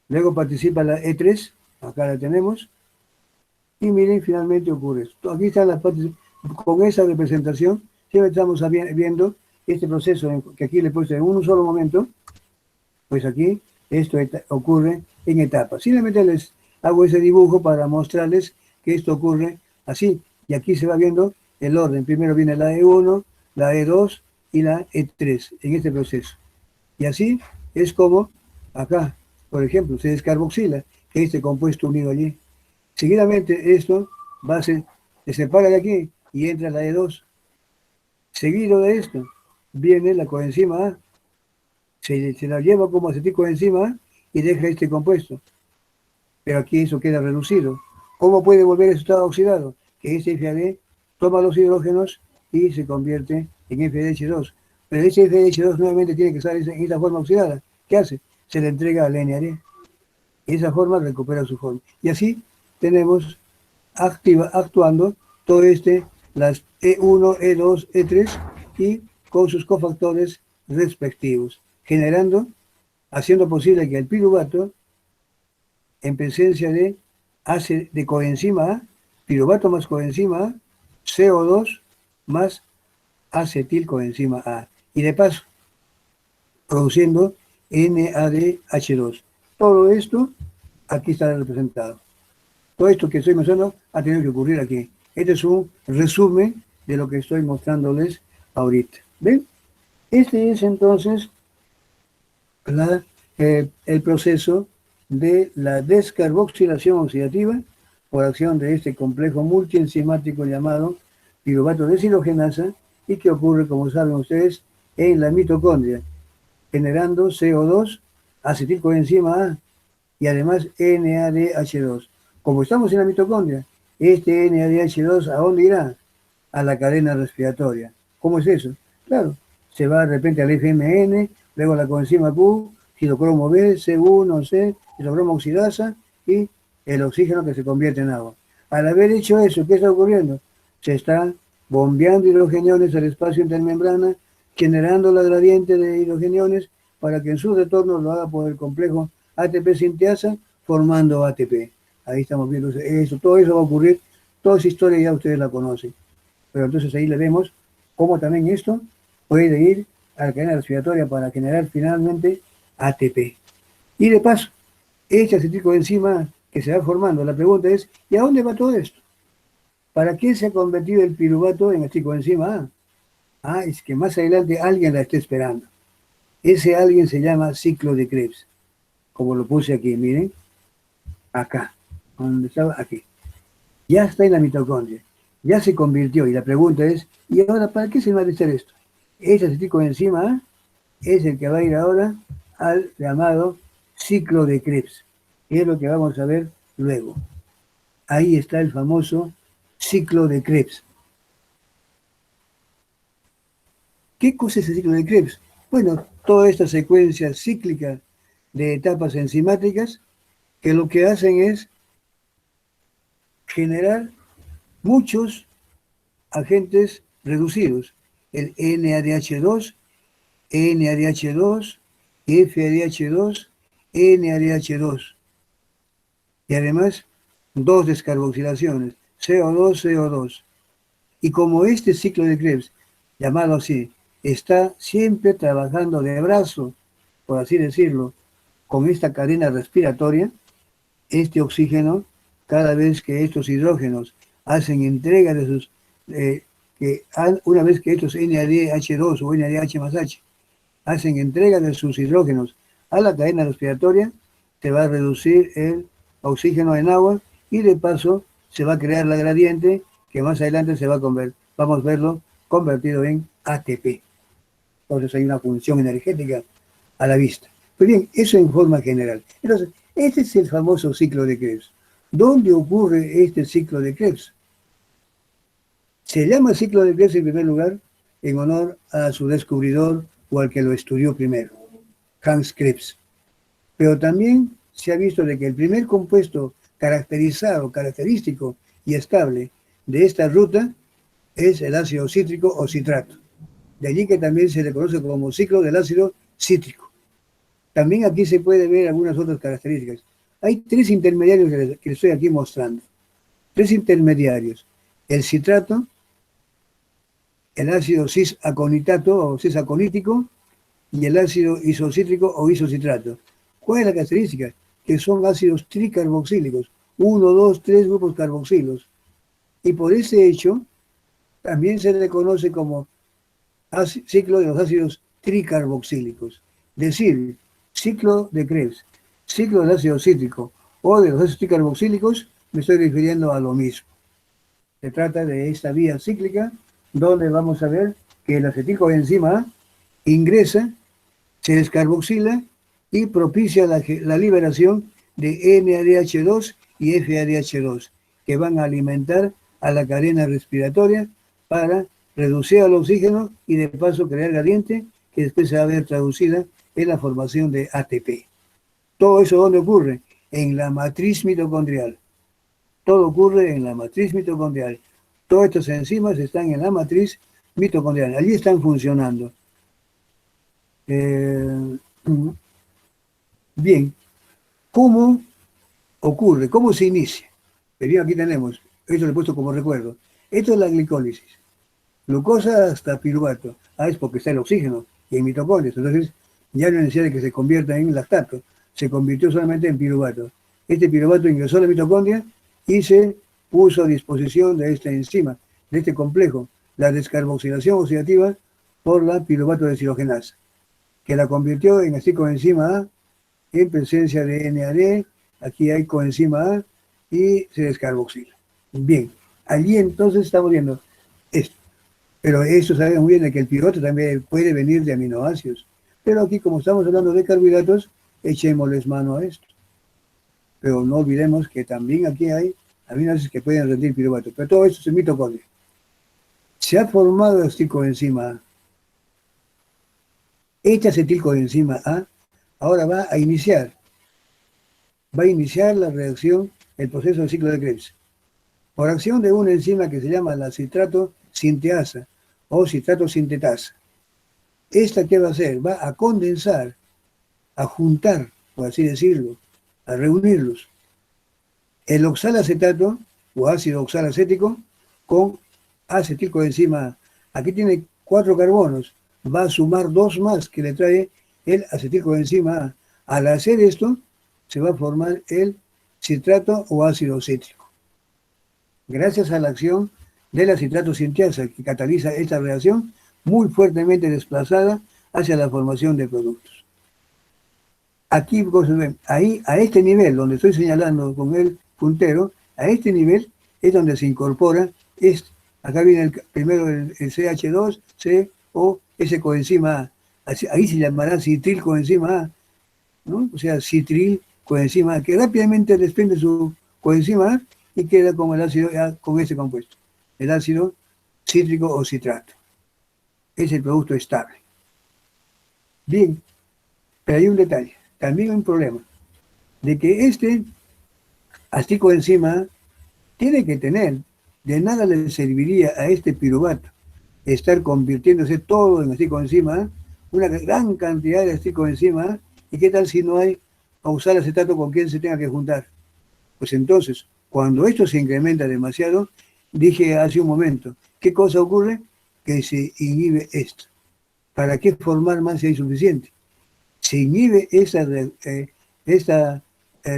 Luego participa la E3. Acá la tenemos. Y miren, finalmente ocurre esto. Aquí están las partes, con esa representación, siempre estamos viendo este proceso que aquí le he puesto en un solo momento, pues aquí esto ocurre en etapas. Simplemente les hago ese dibujo para mostrarles que esto ocurre así. Y aquí se va viendo el orden. Primero viene la E1, la E2 y la E3 en este proceso. Y así es como acá, por ejemplo, se descarboxila este compuesto unido allí. Seguidamente esto se separa de aquí y entra la E2. Seguido de esto viene la coenzima A. Se la lleva como acetilcoenzima A y deja este compuesto. Pero aquí eso queda reducido. ¿Cómo puede volver a su estado oxidado? Que este FAD toma los hidrógenos y se convierte en FDH2. Pero ese FDH2 nuevamente tiene que estar en esta forma oxidada. ¿Qué hace? Se le entrega al NAD. Esa forma recupera su forma. Y así tenemos actuando todo las E1, E2, E3 y con sus cofactores respectivos, haciendo posible que el piruvato, en presencia de coenzima A, piruvato más coenzima A, CO2 más acetilcoenzima A, y de paso, produciendo NADH2. Todo esto aquí está representado. Todo esto que estoy mostrando ha tenido que ocurrir aquí. Este es un resumen de lo que estoy mostrándoles ahorita. ¿Ven? Este es entonces el proceso de la descarboxilación oxidativa por acción de este complejo multienzimático llamado piruvato deshidrogenasa y que ocurre, como saben ustedes, en la mitocondria, generando CO2, acetilcoenzima A y además NADH2. Como estamos en la mitocondria, este NADH2, ¿a dónde irá? A la cadena respiratoria. ¿Cómo es eso? Claro, se va de repente al FMN, luego a la coenzima Q, citocromo B, C1, citocromo oxidasa y el oxígeno que se convierte en agua. Al haber hecho eso, ¿qué está ocurriendo? Se están bombeando hidrogeniones al espacio intermembrana, generando la gradiente de hidrogeniones para que en su retorno lo haga por el complejo ATP sinteasa, formando ATP. Ahí estamos viendo eso, todo eso va a ocurrir, toda esa historia ya ustedes la conocen. Pero entonces ahí le vemos cómo también esto puede ir a la cadena respiratoria para generar finalmente ATP. Y de paso, esta acetilcoenzima que se va formando, la pregunta es, ¿y a dónde va todo esto? ¿Para qué se ha convertido el piruvato en acetilcoenzima A? Ah, es que más adelante alguien la está esperando. Ese alguien se llama ciclo de Krebs, como lo puse aquí, miren, acá, donde estaba aquí. Ya está en la mitocondria, ya se convirtió, y la pregunta es, ¿y ahora para qué se va a hacer esto? Ese acetilcoenzima A es el que va a ir ahora al llamado ciclo de Krebs, que es lo que vamos a ver luego. Ahí está el famoso ciclo de Krebs. ¿Qué cosa es el ciclo de Krebs? Bueno, toda esta secuencia cíclica de etapas enzimáticas que lo que hacen es generar muchos agentes reducidos. El NADH2, NADH2, FADH2, NADH2. Y además, dos descarboxilaciones, CO2, CO2. Y como este ciclo de Krebs, llamado así, está siempre trabajando de brazo, por así decirlo, con esta cadena respiratoria, este oxígeno cada vez que estos hidrógenos hacen entrega de sus, una vez que estos NADH2 o NADH más H hacen entrega de sus hidrógenos a la cadena respiratoria, se va a reducir el oxígeno en agua y de paso se va a crear la gradiente que más adelante se va a vamos a verlo convertido en ATP. Entonces hay una función energética a la vista. Pues bien, eso en forma general. Entonces, este es el famoso ciclo de Krebs. ¿Dónde ocurre este ciclo de Krebs? Se llama ciclo de Krebs en primer lugar en honor a su descubridor o al que lo estudió primero, Hans Krebs. Pero también se ha visto de que el primer compuesto caracterizado, característico y estable de esta ruta es el ácido cítrico o citrato. De allí que también se le conoce como ciclo del ácido cítrico. También aquí se puede ver algunas otras características. Hay tres intermediarios que les estoy aquí mostrando. Tres intermediarios. El citrato, el ácido cis-aconitato o cis-aconítico y el ácido isocítrico o isocitrato. ¿Cuál es la característica? Que son ácidos tricarboxílicos. 1, 2, 3 grupos carboxilos. Y por ese hecho, también se le conoce como ciclo de los ácidos tricarboxílicos. Decir, ciclo de Krebs, ciclo del ácido cítrico o de los ácidos tricarboxílicos, me estoy refiriendo a lo mismo. Se trata de esta vía cíclica donde vamos a ver que el acetilcoenzima A ingresa, se descarboxila y propicia la liberación de NADH2 y FADH2, que van a alimentar a la cadena respiratoria para reducir el oxígeno y de paso crear gradiente que después se va a ver traducida en la formación de ATP. Todo eso ¿dónde ocurre? En la matriz mitocondrial. Todo ocurre en la matriz mitocondrial. Todas estas enzimas están en la matriz mitocondrial. Allí están funcionando. Bien, ¿cómo ocurre? ¿Cómo se inicia? Pero aquí tenemos, esto lo he puesto como recuerdo. Esto es la glicólisis. Glucosa hasta piruvato. Es porque está el oxígeno y en mitocondrias. Entonces, ya no hay necesidad de que se convierta en lactato. Se convirtió solamente en piruvato. Este piruvato ingresó a la mitocondria y se puso a disposición de esta enzima, de este complejo, la descarboxilación oxidativa por la piruvato deshidrogenasa, que la convirtió en así coenzima A en presencia de NAD. Aquí hay coenzima A y se descarboxila. Bien, allí entonces estamos viendo esto. Pero eso sabemos muy bien de que el piruvato también puede venir de aminoácidos. Pero aquí, como estamos hablando de carbohidratos, echémosles mano a esto. Pero no olvidemos que también aquí hay aminoácidos que pueden rendir piruvato. Pero todo esto es en mitocondria. Se ha formado acetilcoenzima A. Esta acetilcoenzima A ahora va a iniciar la reacción, el proceso del ciclo de Krebs, por acción de una enzima que se llama la citrato sinteasa o citrato sintetasa. ¿Esta qué va a hacer? Va a condensar, a juntar, por así decirlo, a reunirlos, el oxalacetato o ácido oxalacético con acetilcoenzima A. Aquí tiene 4 carbonos, va a sumar 2 más que le trae el acetilcoenzima A. Al hacer esto, se va a formar el citrato o ácido cítrico. Gracias a la acción de la citrato sinteasa que cataliza esta reacción, muy fuertemente desplazada hacia la formación de productos. Aquí, ahí, a este nivel, donde estoy señalando con el puntero, a este nivel es donde se incorpora esto. Acá viene primero el CH2, C, O, ese coenzima A. Ahí se llamará citril coenzima A, ¿no? O sea, citril coenzima A, que rápidamente desprende su coenzima A y queda con el ácido, con este compuesto, el ácido cítrico o citrato. Es el producto estable. Bien, pero hay un detalle, también hay un problema, de que este acetilcoenzima A tiene que tener, de nada le serviría a este piruvato estar convirtiéndose todo en acetilcoenzima A, una gran cantidad de acetilcoenzima A, y qué tal si no hay oxalacetato con quien se tenga que juntar. Pues entonces, cuando esto se incrementa demasiado, dije hace un momento, ¿qué cosa ocurre? Que se inhibe esto. ¿Para qué formar más si hay suficiente? Se inhibe esta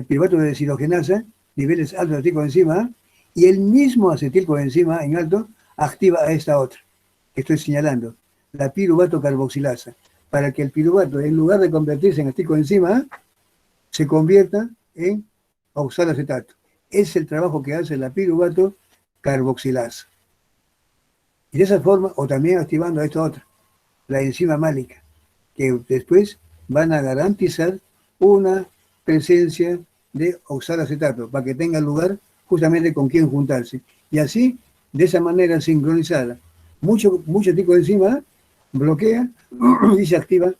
piruvato de deshidrogenasa niveles altos de acetilcoenzima A, y el mismo acetilcoenzima A en alto activa a esta otra, que estoy señalando, la piruvato carboxilasa, para que el piruvato, en lugar de convertirse en acetilcoenzima A, se convierta en oxalacetato. Es el trabajo que hace la piruvato carboxilasa. Y de esa forma, o también activando a esta otra, la enzima málica, que después van a garantizar una presencia de oxalacetato para que tenga lugar justamente con quien juntarse. Y así, de esa manera sincronizada, mucho tipo de enzima bloquea y se activa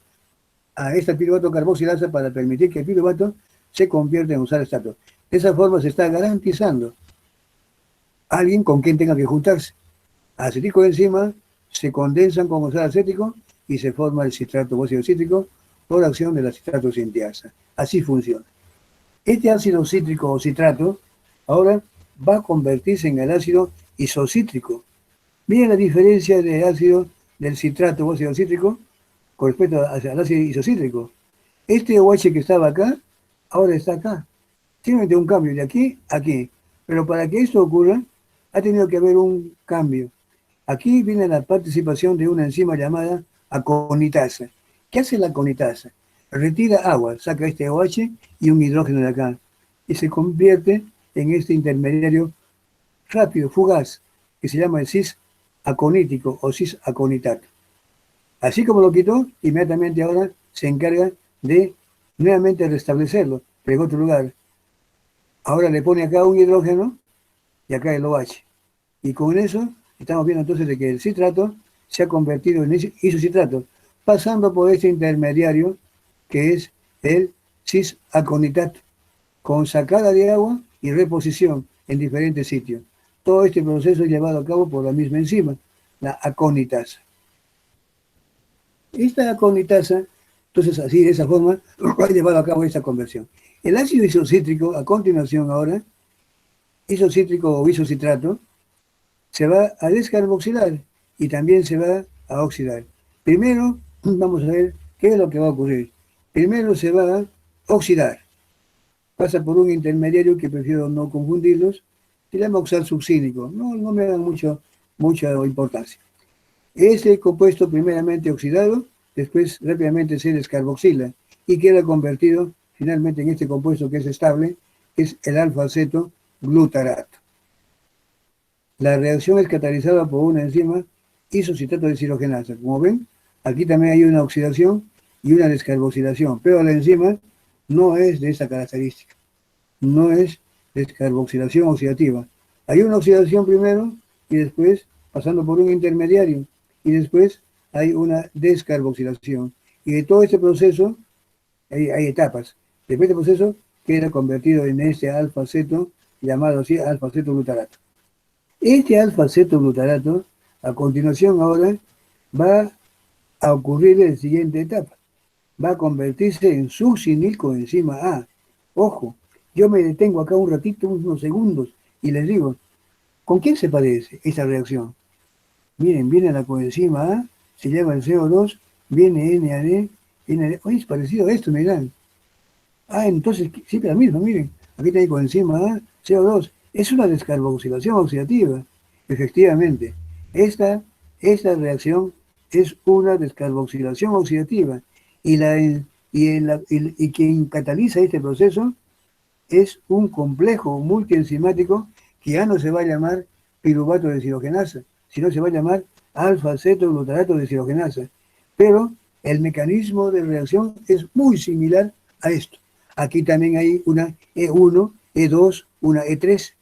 a esta piruvato carboxilasa para permitir que el piruvato se convierta en oxalacetato. De esa forma se está garantizando a alguien con quien tenga que juntarse. Acetilcoenzima se condensan con oxalacético y se forma el citrato óxido cítrico por acción de la citrato sintiasa. Así funciona. Este ácido cítrico o citrato ahora va a convertirse en el ácido isocítrico. Miren la diferencia del ácido del citrato óxido cítrico con respecto al ácido isocítrico. Este OH que estaba acá, ahora está acá. Simplemente un cambio de aquí a aquí. Pero para que esto ocurra, ha tenido que haber un cambio. Aquí viene la participación de una enzima llamada aconitasa. ¿Qué hace la aconitasa? Retira agua, saca este OH y un hidrógeno de acá, y se convierte en este intermediario rápido, fugaz, que se llama el cis-aconítico o cis-aconitato. Así como lo quitó, inmediatamente ahora se encarga de nuevamente restablecerlo, pero en otro lugar. Ahora le pone acá un hidrógeno y acá el OH. Y con eso estamos viendo entonces de que el citrato se ha convertido en isocitrato, pasando por este intermediario que es el cis-aconitato, con sacada de agua y reposición en diferentes sitios. Todo este proceso es llevado a cabo por la misma enzima, la aconitasa. Esta aconitasa, entonces así de esa forma, ha llevado a cabo esta conversión. El ácido isocítrico, a continuación ahora, isocítrico o isocitrato, se va a descarboxilar y también se va a oxidar. Primero, vamos a ver qué es lo que va a ocurrir. Primero se va a oxidar. Pasa por un intermediario que prefiero no confundirlos, se llama oxal succínico. No me dan mucha importancia. Este compuesto primeramente oxidado, después rápidamente se descarboxila y queda convertido finalmente en este compuesto que es estable, que es el alfa-aceto glutarato. La reacción es catalizada por una enzima isocitrato deshidrogenasa. Como ven, aquí también hay una oxidación y una descarboxilación, pero la enzima no es de esa característica. No es descarboxilación oxidativa. Hay una oxidación primero y después pasando por un intermediario y después hay una descarboxilación. Y de todo este proceso hay etapas. Después de este proceso queda convertido en este alfa-aceto llamado así alfa-aceto glutarato. Este alfa-aceto glutarato, a continuación ahora, va a ocurrir en la siguiente etapa. Va a convertirse en succinilcoenzima A. Ojo, yo me detengo acá un ratito, unos segundos, y les digo, ¿con quién se parece esta reacción? Miren, viene la coenzima A, se llama el CO2, viene NAD, oye, es parecido a esto, miren. Entonces, siempre la misma, miren, aquí está coenzima A, CO2, es una descarboxilación oxidativa, efectivamente. Esta reacción es una descarboxilación oxidativa y quien cataliza este proceso es un complejo multienzimático que ya no se va a llamar piruvato deshidrogenasa, sino se va a llamar alfa-acetoglutarato deshidrogenasa. Pero el mecanismo de reacción es muy similar a esto. Aquí también hay una E1, E2, una E3,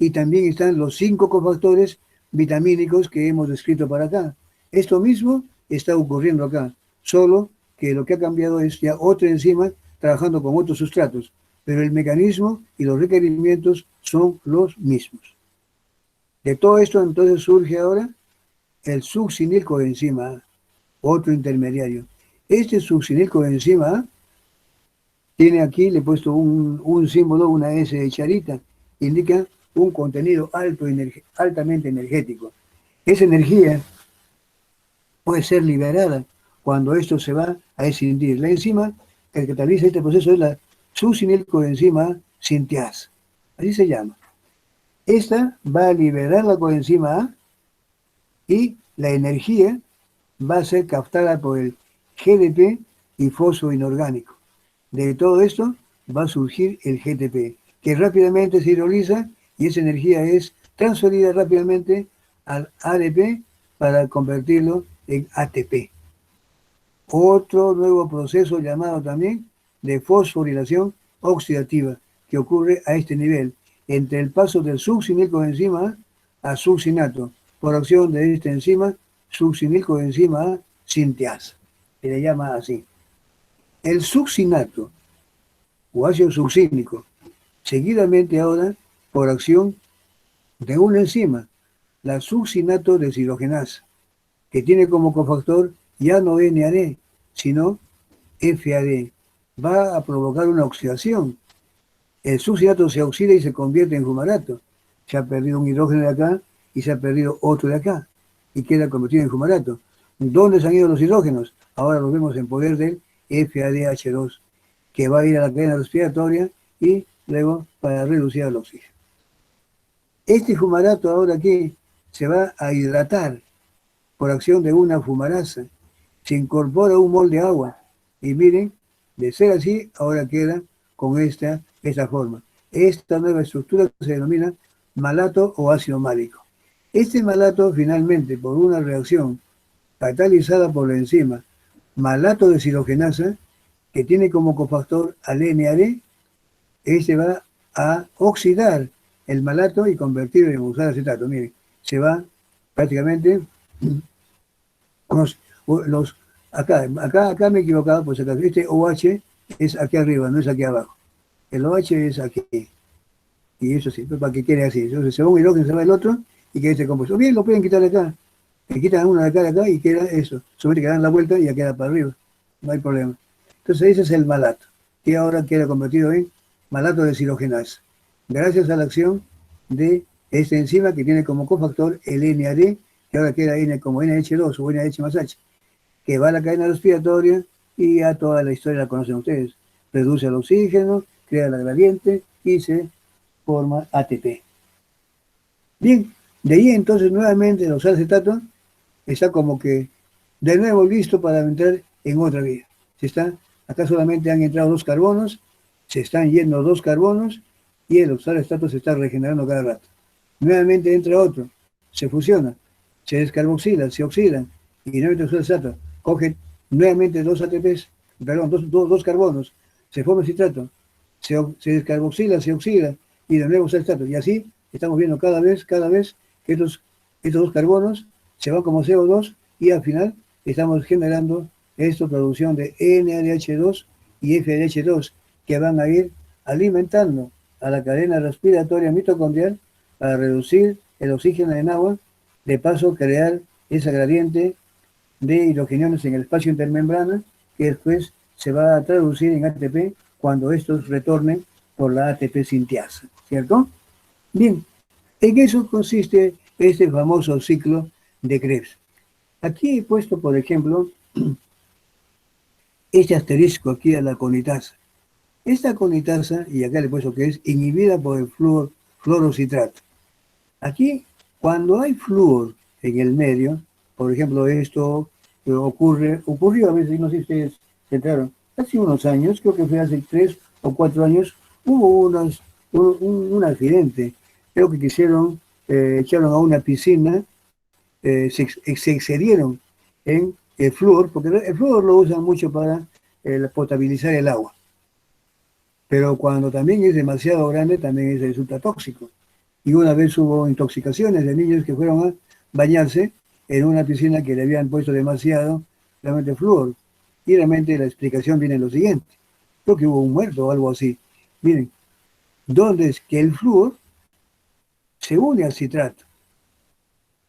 y también están los 5 cofactores vitamínicos que hemos descrito para acá. Esto mismo está ocurriendo acá, solo que lo que ha cambiado es ya otra enzima trabajando con otros sustratos, pero el mecanismo y los requerimientos son los mismos. De todo esto entonces surge ahora el succinilcoenzima A, otro intermediario. Este succinilcoenzima A tiene aquí, le he puesto un símbolo, una S de charita, indica un contenido altamente energético. Esa energía puede ser liberada cuando esto se va a escindir. La enzima que cataliza este proceso es la succinilcoenzima sintiasa. así se llama. Esta va a liberar la coenzima A y la energía va a ser captada por el GDP y fósforo inorgánico. De todo esto va a surgir el GTP, que rápidamente se hidroliza y esa energía es transferida rápidamente al ADP para convertirlo en ATP. Otro nuevo proceso llamado también de fosforilación oxidativa que ocurre a este nivel, entre el paso del succinilcoenzima A a succinato, por acción de esta enzima succinilcoenzima A sinteasa, se le llama así. El succinato o ácido succínico, seguidamente ahora por acción de una enzima, la succinato deshidrogenasa, que tiene como cofactor ya no NAD, sino FAD, va a provocar una oxidación. El succinato se oxida y se convierte en fumarato. Se ha perdido un hidrógeno de acá y se ha perdido otro de acá y queda convertido en fumarato. ¿Dónde se han ido los hidrógenos? Ahora los vemos en poder del FADH2, que va a ir a la cadena respiratoria y luego para reducir el oxígeno. Este fumarato ahora aquí se va a hidratar por acción de una fumarasa, se incorpora un mol de agua y miren, de ser así, ahora queda con esta forma. Esta nueva estructura se denomina malato o ácido málico. Este malato finalmente, por una reacción catalizada por la enzima malato deshidrogenasa, que tiene como cofactor al NAD, este va a oxidar el malato y convertirlo en oxalacetato. Miren, se va prácticamente acá me he equivocado, pues acá, este OH es aquí arriba, no es aquí abajo. El OH es aquí. Y eso sí, para que quede así. Entonces se va un hidrógeno, se va el otro y queda este compuesto. Bien, lo pueden quitar de acá. Le quitan uno de acá y queda eso. Solamente que dan la vuelta y ya queda para arriba. No hay problema. Entonces ese es el malato, que ahora queda convertido en malato deshidrogenasa. Gracias a la acción de esta enzima que tiene como cofactor el NAD, que ahora queda N como NH2 o NH más H, que va a la cadena respiratoria y ya toda la historia la conocen ustedes. Reduce el oxígeno, crea la gradiente y se forma ATP. Bien, de ahí entonces nuevamente el oxalacetato está como que de nuevo listo para entrar en otra vía. Acá solamente han entrado 2 carbonos, se están yendo 2 carbonos y el oxalacetato se está regenerando cada rato. Nuevamente entra otro, se fusiona, se descarboxila, se oxidan y nuevamente el oxalacetato coge nuevamente 2 ATPs, perdón, dos carbonos, se forma el citrato, se descarboxila, se oxida y de nuevo oxalacetato. Y así estamos viendo cada vez que estos 2 carbonos se van como CO2 y al final estamos generando esta producción de NADH2 y FADH2 que van a ir alimentando a la cadena respiratoria mitocondrial para reducir el oxígeno en agua, de paso crear esa gradiente de hidrogeniones en el espacio intermembrana que después se va a traducir en ATP cuando estos retornen por la ATP sinteasa, ¿cierto? Bien, en eso consiste este famoso ciclo de Krebs. Aquí he puesto, por ejemplo, este asterisco aquí a la conitasa. Esta conitasa, y acá le he puesto que es inhibida por el fluorocitrato. Aquí, cuando hay flúor en el medio, por ejemplo, esto ocurrió a veces, no sé si ustedes se enteraron, hace unos años, creo que fue hace 3 o 4 años, hubo un accidente. Creo que echaron a una piscina, se excedieron en el flúor, porque el flúor lo usan mucho para potabilizar el agua. Pero cuando también es demasiado grande, también resulta tóxico. Y una vez hubo intoxicaciones de niños que fueron a bañarse en una piscina que le habían puesto demasiado, realmente flúor. Y realmente la explicación viene en lo siguiente. Creo que hubo un muerto o algo así. Miren, donde es que el flúor se une al citrato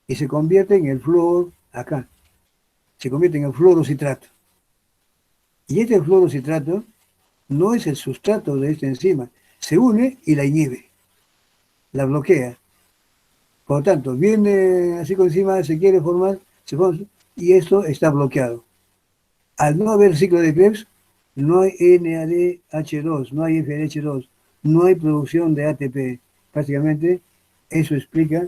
y se convierte en el flúor acá. Se convierte en el fluorocitrato. Y este fluorocitrato no es el sustrato de esta enzima. Se une y la inhibe, la bloquea. Por lo tanto, viene así con encima, se quiere formar, y esto está bloqueado. Al no haber ciclo de Krebs, no hay NADH2, no hay FADH2, no hay producción de ATP. Prácticamente eso explica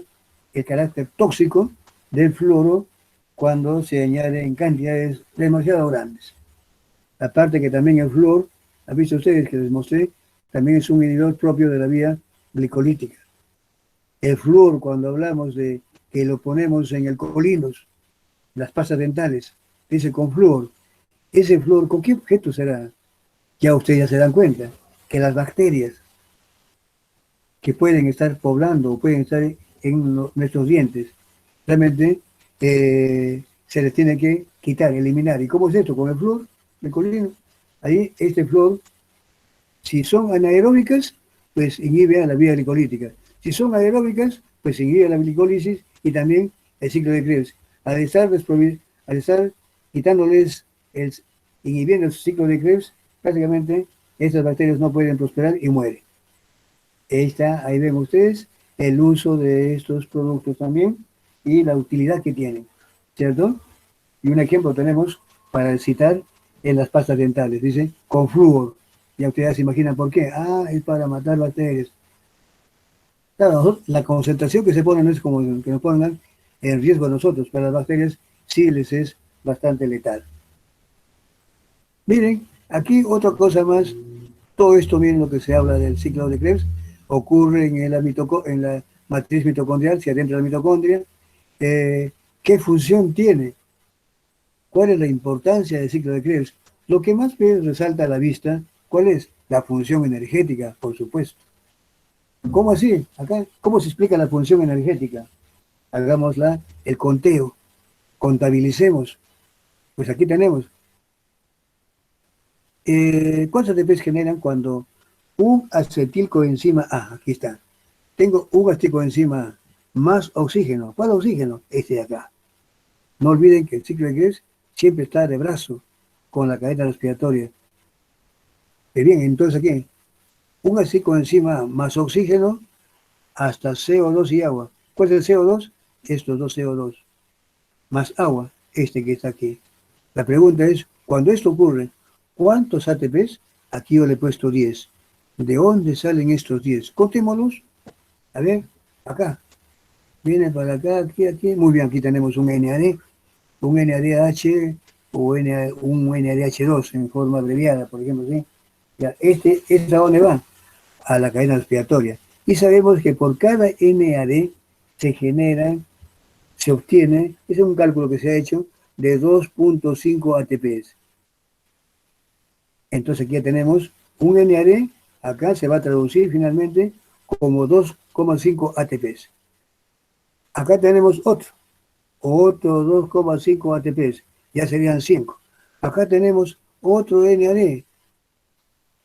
el carácter tóxico del flúor cuando se añade en cantidades demasiado grandes. Aparte que también el flúor, han visto ustedes que les mostré, también es un inhibidor propio de la vía glicolítica. El flúor, cuando hablamos de que lo ponemos en el colinos, las pastas dentales, dice con flúor, ese flúor, ¿con qué objeto será? Ya ustedes ya se dan cuenta que las bacterias que pueden estar poblando o pueden estar en nuestros dientes, realmente se les tiene que quitar, eliminar. ¿Y cómo es esto? Con el flúor de colino. Ahí este flúor, si son anaeróbicas, pues inhibe a la vía glicolítica. Si son aeróbicas, pues inhibe la glicólisis y también el ciclo de Krebs. Al estar quitándoles, inhibiendo el ciclo de Krebs, prácticamente estas bacterias no pueden prosperar y mueren. Ahí ven ustedes el uso de estos productos también y la utilidad que tienen, ¿cierto? Y un ejemplo tenemos para citar en las pastas dentales, dice con flúor. Ya ustedes se imaginan por qué. Ah, es para matar bacterias. Claro, la concentración que se pone no es como que nos pongan en riesgo a nosotros, para las bacterias sí les es bastante letal. Miren, aquí otra cosa más, todo esto, miren lo que se habla del ciclo de Krebs, ocurre en la matriz mitocondrial, si adentro de la mitocondria. ¿Qué función tiene? ¿Cuál es la importancia del ciclo de Krebs? Lo que más resalta a la vista, ¿cuál es? La función energética, por supuesto. ¿Cómo así? Acá, ¿cómo se explica la función energética? Hagámosla el conteo, contabilicemos. Pues aquí tenemos. ¿Cuántos ATPs generan cuando un acetilcoenzima A? Aquí está. Tengo un acetilcoenzima A más oxígeno. ¿Cuál oxígeno? Este de acá. No olviden que el ciclo de Krebs siempre está de brazo con la cadena respiratoria. Bien, entonces aquí, un acetilcoenzima A más oxígeno hasta CO2 y agua. ¿Cuál es el CO2? Estos dos CO2. Más agua, este que está aquí. La pregunta es, cuando esto ocurre, ¿cuántos ATPs? Aquí yo le he puesto 10. ¿De dónde salen estos 10? Contémoslos. A ver, acá. Viene para acá, aquí. Muy bien, aquí tenemos un NAD, un NADH o un NADH2 en forma abreviada, por ejemplo. ¿Sí? Ya, ¿a dónde va? A la cadena respiratoria. Y sabemos que por cada NAD se obtiene, ese es un cálculo que se ha hecho, de 2.5 ATPs. Entonces aquí ya tenemos un NAD, acá se va a traducir finalmente como 2,5 ATPs. Acá tenemos otro 2,5 ATPs, ya serían 5. Acá tenemos otro NAD,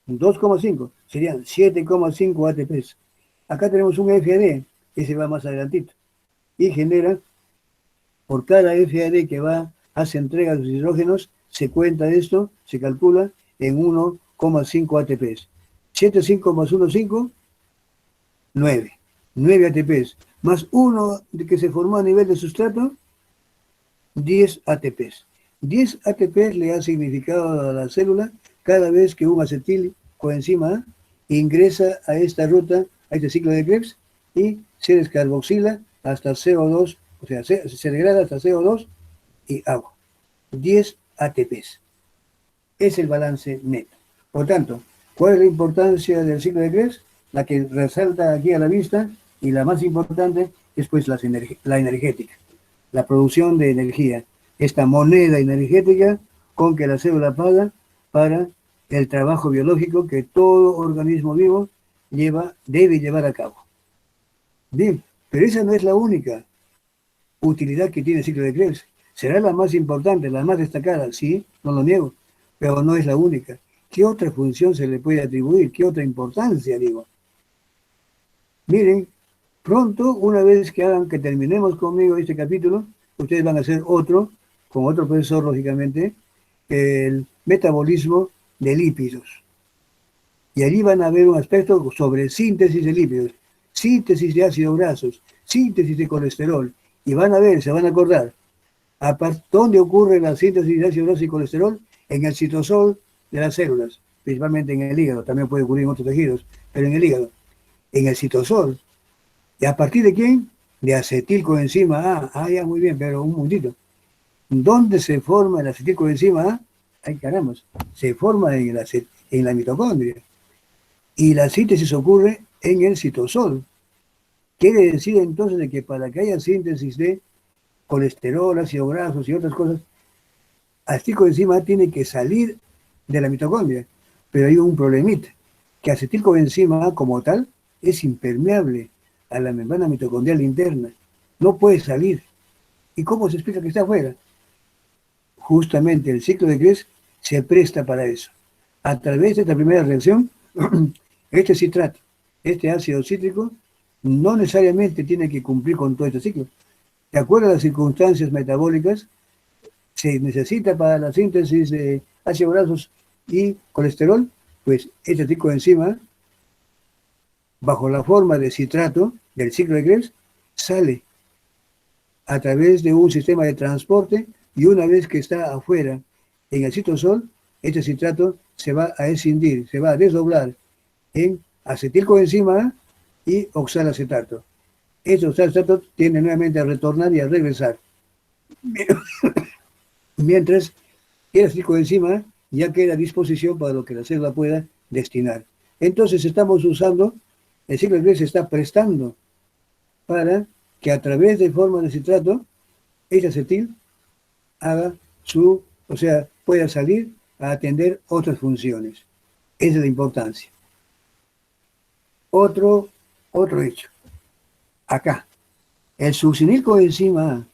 2,5, serían 7,5 ATPs. Acá tenemos un FAD, ese va más adelantito, y genera, por cada FAD que hace entrega de los hidrógenos, se cuenta esto, se calcula en 1,5 ATPs. 7,5 más 1,5, 9. 9 ATPs. Más uno que se formó a nivel de sustrato, 10 ATPs. 10 ATPs le ha significado a la célula cada vez que un acetilcoenzima A ingresa a esta ruta, a este ciclo de Krebs, y se descarboxila hasta CO2, o sea, se degrada hasta CO2 y agua. 10 ATPs. Es el balance neto. Por tanto, ¿cuál es la importancia del ciclo de Krebs? La que resalta aquí a la vista, y la más importante es pues la energética, la producción de energía, esta moneda energética con que la célula paga para el trabajo biológico que todo organismo vivo debe llevar a cabo. Bien, pero esa no es la única utilidad que tiene el ciclo de Krebs. Será la más importante, la más destacada, sí, no lo niego, pero no es la única. ¿Qué otra función se le puede atribuir? ¿Qué otra importancia, digo? Miren, pronto, una vez que terminemos conmigo este capítulo, ustedes van a hacer otro, con otro profesor, lógicamente, el metabolismo de lípidos. Y allí van a ver un aspecto sobre síntesis de lípidos, síntesis de ácidos grasos, síntesis de colesterol. Y van a ver, se van a acordar, ¿dónde ocurre la síntesis de ácidos grasos y colesterol? En el citosol de las células. principalmente en el hígado, también puede ocurrir en otros tejidos, pero en el hígado, en el citosol. ¿Y a partir de quién? De acetilcoenzima A. Ah, ya, muy bien, pero un momentito. ¿Dónde se forma el acetilcoenzima A? Ay, caramba, se forma en la mitocondria. Y la síntesis ocurre en el citosol. Quiere decir entonces de que para que haya síntesis de colesterol, ácidos grasos y otras cosas, acetilcoenzima A tiene que salir de la mitocondria. Pero hay un problemita, que acetilcoenzima A como tal es impermeable a la membrana mitocondrial interna. No puede salir. ¿Y cómo se explica que está afuera? Justamente el ciclo de Krebs se presta para eso. A través de esta primera reacción, este citrato, este ácido cítrico, no necesariamente tiene que cumplir con todo este ciclo. De acuerdo a las circunstancias metabólicas, se necesita para la síntesis de ácidos grasos y colesterol, pues este tipo de enzima, bajo la forma de citrato del ciclo de Krebs, sale a través de un sistema de transporte y una vez que está afuera en el citosol, este citrato se va a escindir, se va a desdoblar en acetilcoenzima A y oxalacetato. Este oxalacetato tiende nuevamente a retornar y a regresar. Mientras el acetilcoenzima A ya queda a disposición para lo que la célula pueda destinar. Entonces estamos usando, el ciclo de Krebs se está prestando para que a través de forma de citrato, ese acetil haga pueda salir a atender otras funciones. Esa es la importancia. Otro hecho. Acá, el succinilcoenzima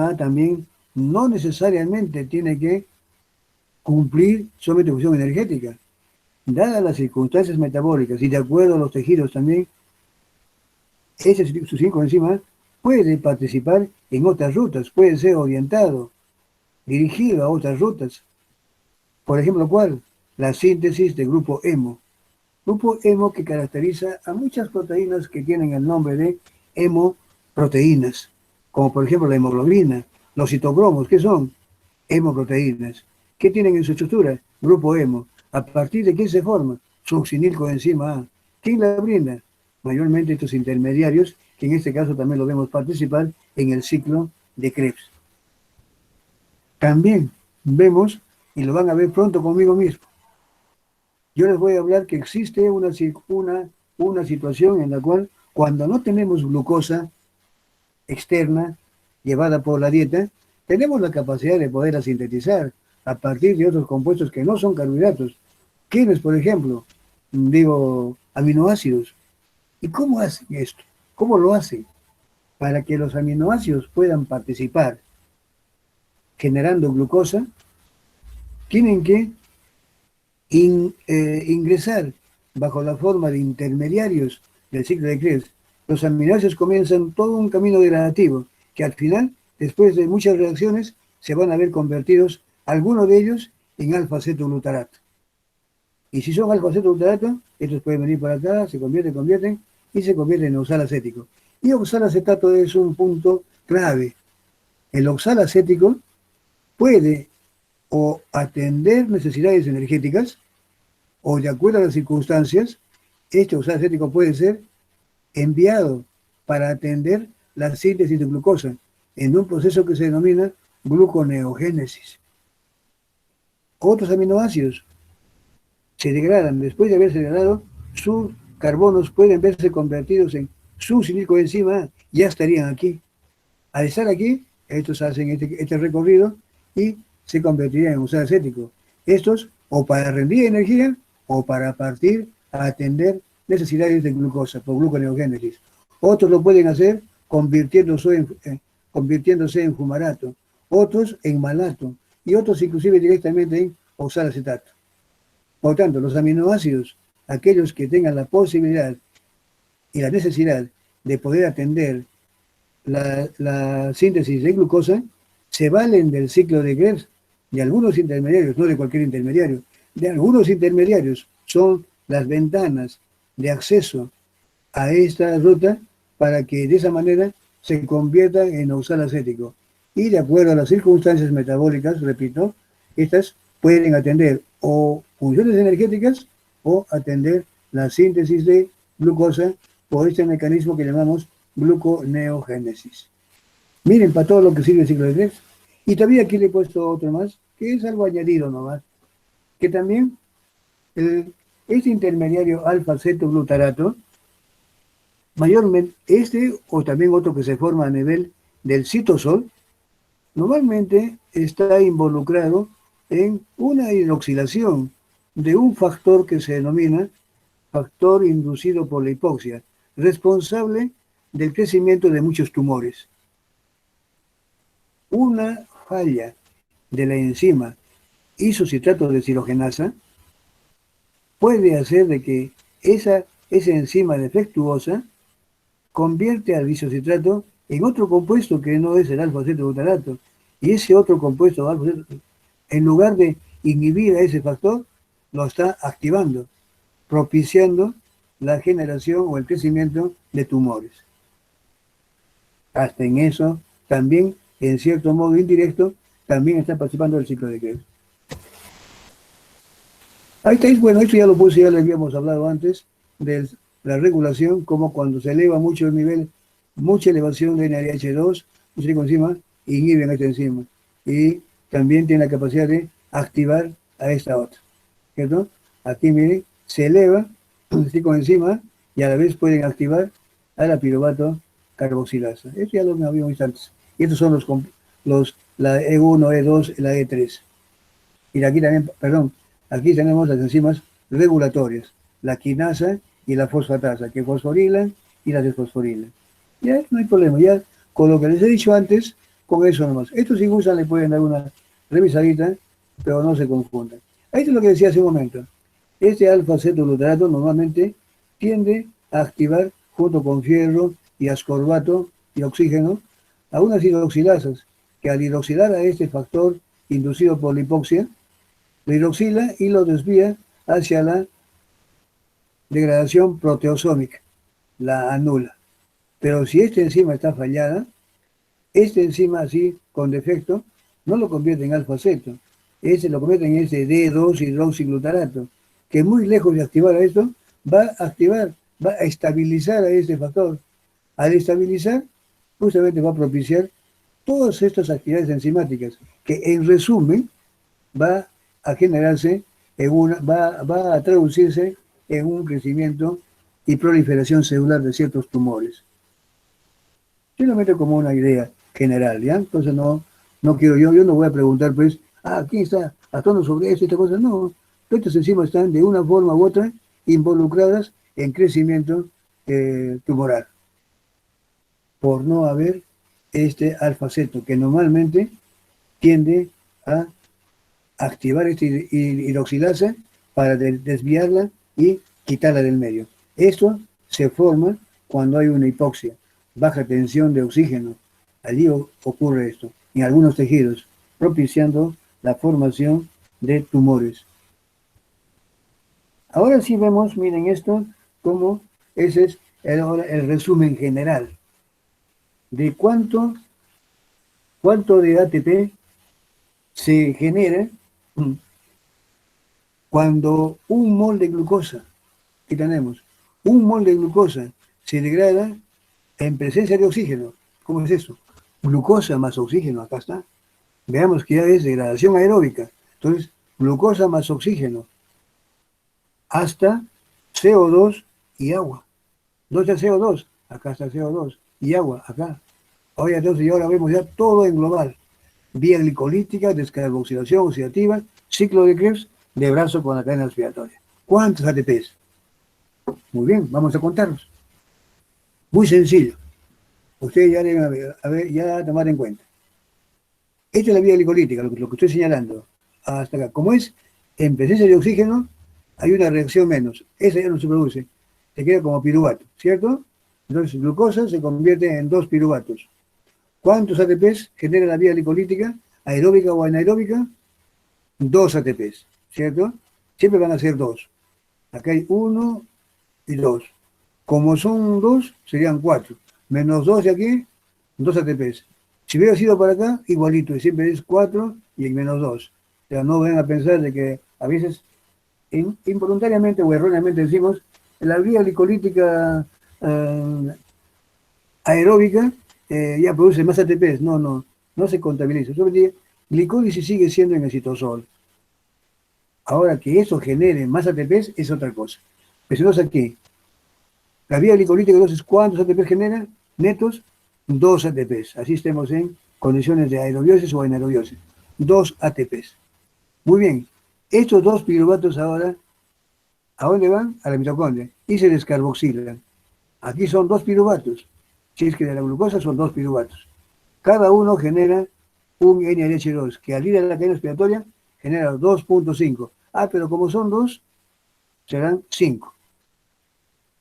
A también no necesariamente tiene que cumplir solamente función energética. Dadas las circunstancias metabólicas y de acuerdo a los tejidos también, ese succinilcoenzima A puede participar en otras rutas, puede ser orientado, dirigido a otras rutas. Por ejemplo, ¿cuál? La síntesis del grupo hemo. Grupo hemo que caracteriza a muchas proteínas que tienen el nombre de hemoproteínas, como por ejemplo la hemoglobina, los citocromos, ¿qué son? Hemoproteínas. ¿Qué tienen en su estructura? Grupo hemo. ¿A partir de quién se forma? Succinilcoenzima A. ¿Quién la brinda? Mayormente estos intermediarios, que en este caso también lo vemos participar en el ciclo de Krebs. También vemos, y lo van a ver pronto conmigo mismo, yo les voy a hablar que existe una situación en la cual cuando no tenemos glucosa externa llevada por la dieta, tenemos la capacidad de poderla sintetizar a partir de otros compuestos que no son carbohidratos. ¿Quiénes, por ejemplo? Aminoácidos. ¿Y cómo hacen esto? ¿Cómo lo hacen? Para que los aminoácidos puedan participar generando glucosa, tienen que ingresar bajo la forma de intermediarios del ciclo de Krebs. Los aminoácidos comienzan todo un camino degradativo que al final, después de muchas reacciones, se van a ver convertidos, algunos de ellos, en alfa-cetoglutarato. Y si son alfa-cetoglutarato, estos pueden venir para acá, se convierten y se convierten en oxalacético. Y oxalacetato es un punto clave. El oxalacético puede o atender necesidades energéticas o de acuerdo a las circunstancias, este oxalacético puede ser enviado para atender la síntesis de glucosa en un proceso que se denomina gluconeogénesis. Otros aminoácidos se degradan. Después de haberse degradado, sus carbonos pueden verse convertidos en succinilcoenzima A, ya estarían aquí. Al estar aquí, estos hacen este recorrido y se convertirían en oxalacético. Estos o para rendir energía o para partir a atender necesidades de glucosa por gluconeogénesis. Otros lo pueden hacer convirtiéndose en fumarato, otros en malato y otros inclusive directamente en oxalacetato. Por tanto, los aminoácidos, aquellos que tengan la posibilidad y la necesidad de poder atender la síntesis de glucosa, se valen del ciclo de Krebs, de algunos intermediarios, no de cualquier intermediario, de algunos intermediarios son las ventanas de acceso a esta ruta para que de esa manera se conviertan en oxalacético. Y de acuerdo a las circunstancias metabólicas, repito, estas pueden atender o funciones energéticas o atender la síntesis de glucosa por este mecanismo que llamamos gluconeogénesis. Miren para todo lo que sirve el ciclo de Krebs. Y todavía aquí le he puesto otro más, que es algo añadido nomás, que también este intermediario alfa-cetoglutarato, mayormente este o también otro que se forma a nivel del citosol, normalmente está involucrado en una hidroxilación de un factor que se denomina factor inducido por la hipoxia, responsable del crecimiento de muchos tumores. Una falla de la enzima isocitrato deshidrogenasa puede hacer de que esa enzima defectuosa convierte al isocitrato en otro compuesto que no es el alfa-cetoglutarato. Y ese otro compuesto, en lugar de inhibir a ese factor, lo está activando, propiciando la generación o el crecimiento de tumores. Hasta en eso, también, en cierto modo indirecto, también está participando del ciclo de Krebs. Ahí está, bueno, esto ya lo puse, ya le habíamos hablado antes, de la regulación, como cuando se eleva mucho el nivel, mucha elevación de NADH2, un enzima, inhiben esta enzima. Y también tiene la capacidad de activar a esta otra. ¿Cierto? Aquí, miren, se eleva el coenzima y a la vez pueden activar a la piruvato carboxilasa. Esto ya lo habíamos visto antes. Y estos son la E1, E2, la E3. Y aquí también, perdón, aquí tenemos las enzimas regulatorias, la quinasa y la fosfatasa, que fosforilan y las desfosforilan. Ya no hay problema, ya con lo que les he dicho antes, con eso nomás. Estos si gustan le pueden dar una revisadita, pero no se confundan. Esto es lo que decía hace un momento. Este alfa-cetoglutarato normalmente tiende a activar, junto con fierro y ascorbato y oxígeno, a unas hidroxilasas, que al hidroxilar a este factor inducido por la hipoxia, lo hidroxila y lo desvía hacia la degradación proteosómica, la anula. Pero si esta enzima está fallada, esta enzima así, con defecto, no lo convierte en alfa-ceto, ese lo convierte en ese D2-hidroxiglutarato, que muy lejos de activar a esto, va a activar, va a estabilizar a este factor. Al estabilizar, justamente va a propiciar todas estas actividades enzimáticas, que en resumen va a generarse va a traducirse en un crecimiento y proliferación celular de ciertos tumores. Yo lo meto como una idea general, ¿ya? Entonces no quiero, yo no voy a preguntar, pues, ¿quién está actuando sobre esto y esta cosa? No, estas enzimas están de una forma u otra involucradas en crecimiento tumoral, por no haber este alfa-ceto, que normalmente tiende a activar esta hidroxilasa para desviarla y quitarla del medio. Esto se forma cuando hay una hipoxia, baja tensión de oxígeno. Allí ocurre esto, en algunos tejidos, propiciando la formación de tumores. Ahora sí vemos, miren esto, como ese es el resumen general de cuánto de ATP se genera cuando un mol de glucosa, que tenemos, un mol de glucosa se degrada en presencia de oxígeno. ¿Cómo es eso? Glucosa más oxígeno, acá está. Veamos que ya es degradación aeróbica. Entonces, glucosa más oxígeno hasta CO2 y agua. ¿Dónde está CO2? Acá está CO2 y agua, acá. Ahora, entonces, ahora vemos ya todo en global. Vía glicolítica, descarboxilación oxidativa, ciclo de Krebs, de brazo con la cadena respiratoria. ¿Cuántos ATPs? Muy bien, vamos a contarlos. Muy sencillo. Ustedes ya deben ya tomar en cuenta. Esta es la vía glicolítica, lo que estoy señalando. Hasta acá. Como es en presencia de oxígeno, hay una reacción menos. Esa ya no se produce. Se queda como piruvato, ¿cierto? Entonces, glucosa se convierte en 2 piruvatos. ¿Cuántos ATPs genera la vía glicolítica? ¿Aeróbica o anaeróbica? 2 ATPs, ¿cierto? Siempre van a ser 2. Acá hay 1 y 2. Como son 2, serían 4. Menos 2 de aquí, 2 ATPs. Si hubiera sido para acá, igualito, y siempre es 4 y en menos 2. O sea, no vengan a pensar de que a veces involuntariamente o erróneamente decimos, la vía glicolítica aeróbica ya produce más ATPs. No, no, no se contabiliza. Solamente glicólisis sigue siendo en el citosol. Ahora que eso genere más ATPs es otra cosa. Pero si no aquí, la vía glicolítica, entonces, ¿cuántos ATPs genera? Netos, 2 ATPs. Así estemos en condiciones de aerobiosis o anaerobiosis. 2 ATPs. Muy bien. Estos dos piruvatos ahora, ¿a dónde van? A la mitocondria. Y se descarboxilan. Aquí son 2 piruvatos. Si es que de la glucosa son 2 piruvatos. Cada uno genera un NADH2, que al ir a la cadena respiratoria genera 2.5. Ah, pero como son 2, serán 5.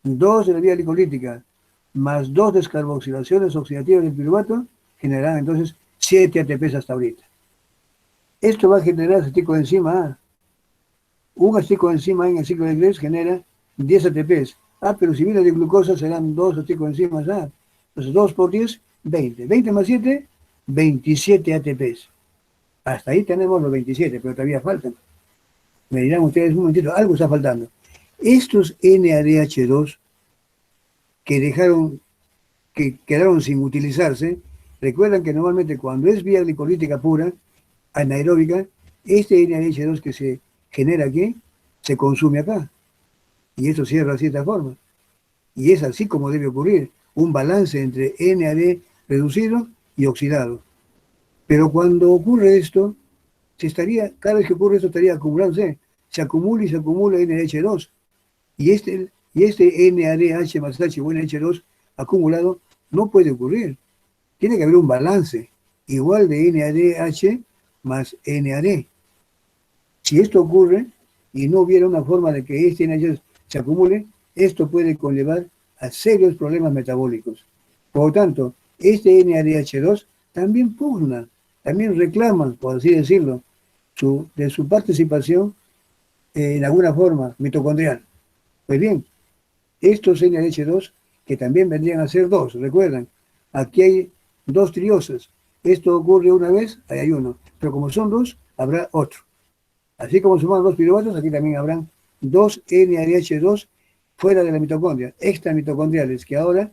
2 de la vía glicolítica más 2 descarboxilaciones oxidativas del piruvato generarán entonces 7 ATPs hasta ahorita. Esto va a generar acetocoenzima A. Un acetocoenzima A en el ciclo de Krebs genera 10 ATPs. Ah, pero si viene de glucosa serán 2 acetocoenzimas A. Entonces 2 por 10, 20. 20 más 7, 27 ATPs. Hasta ahí tenemos los 27, pero todavía faltan. Me dirán ustedes un momentito, algo está faltando. Estos NADH2 que quedaron sin utilizarse, recuerdan que normalmente cuando es vía glicolítica pura, anaeróbica, este NADH2 que se genera aquí, se consume acá. Y eso cierra así de esta forma. Y es así como debe ocurrir, un balance entre NAD reducido y oxidado. Pero cuando ocurre esto, cada vez que ocurre esto estaría acumulándose, se acumula y se acumula NH2. Y este NADH más H o NH2 acumulado no puede ocurrir. Tiene que haber un balance igual de NADH más NAD. Si esto ocurre y no hubiera una forma de que este NH2 se acumule, esto puede conllevar a serios problemas metabólicos. Por lo tanto, este NADH2 también pugna, también reclama, por así decirlo, de su participación en alguna forma mitocondrial. Pues bien, estos NADH2, que también vendrían a ser 2, recuerdan, aquí hay 2 triosas. Esto ocurre una vez, ahí hay uno, pero como son 2, habrá otro. Así como suman 2 piruvatos, aquí también habrán 2 NADH2 fuera de la mitocondria, extramitocondriales, que ahora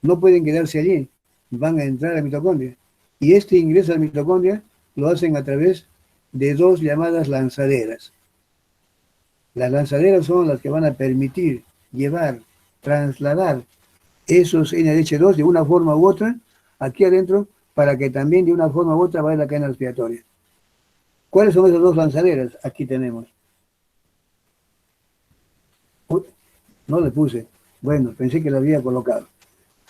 no pueden quedarse allí, van a entrar a la mitocondria. Y este ingreso a la mitocondria lo hacen a través de 2 llamadas lanzaderas. Las lanzaderas son las que van a permitir llevar, trasladar esos NADH2 de una forma u otra aquí adentro para que también de una forma u otra vaya a la cadena respiratoria. ¿Cuáles son esas 2 lanzaderas? Aquí tenemos. No le puse. Bueno, pensé que la había colocado.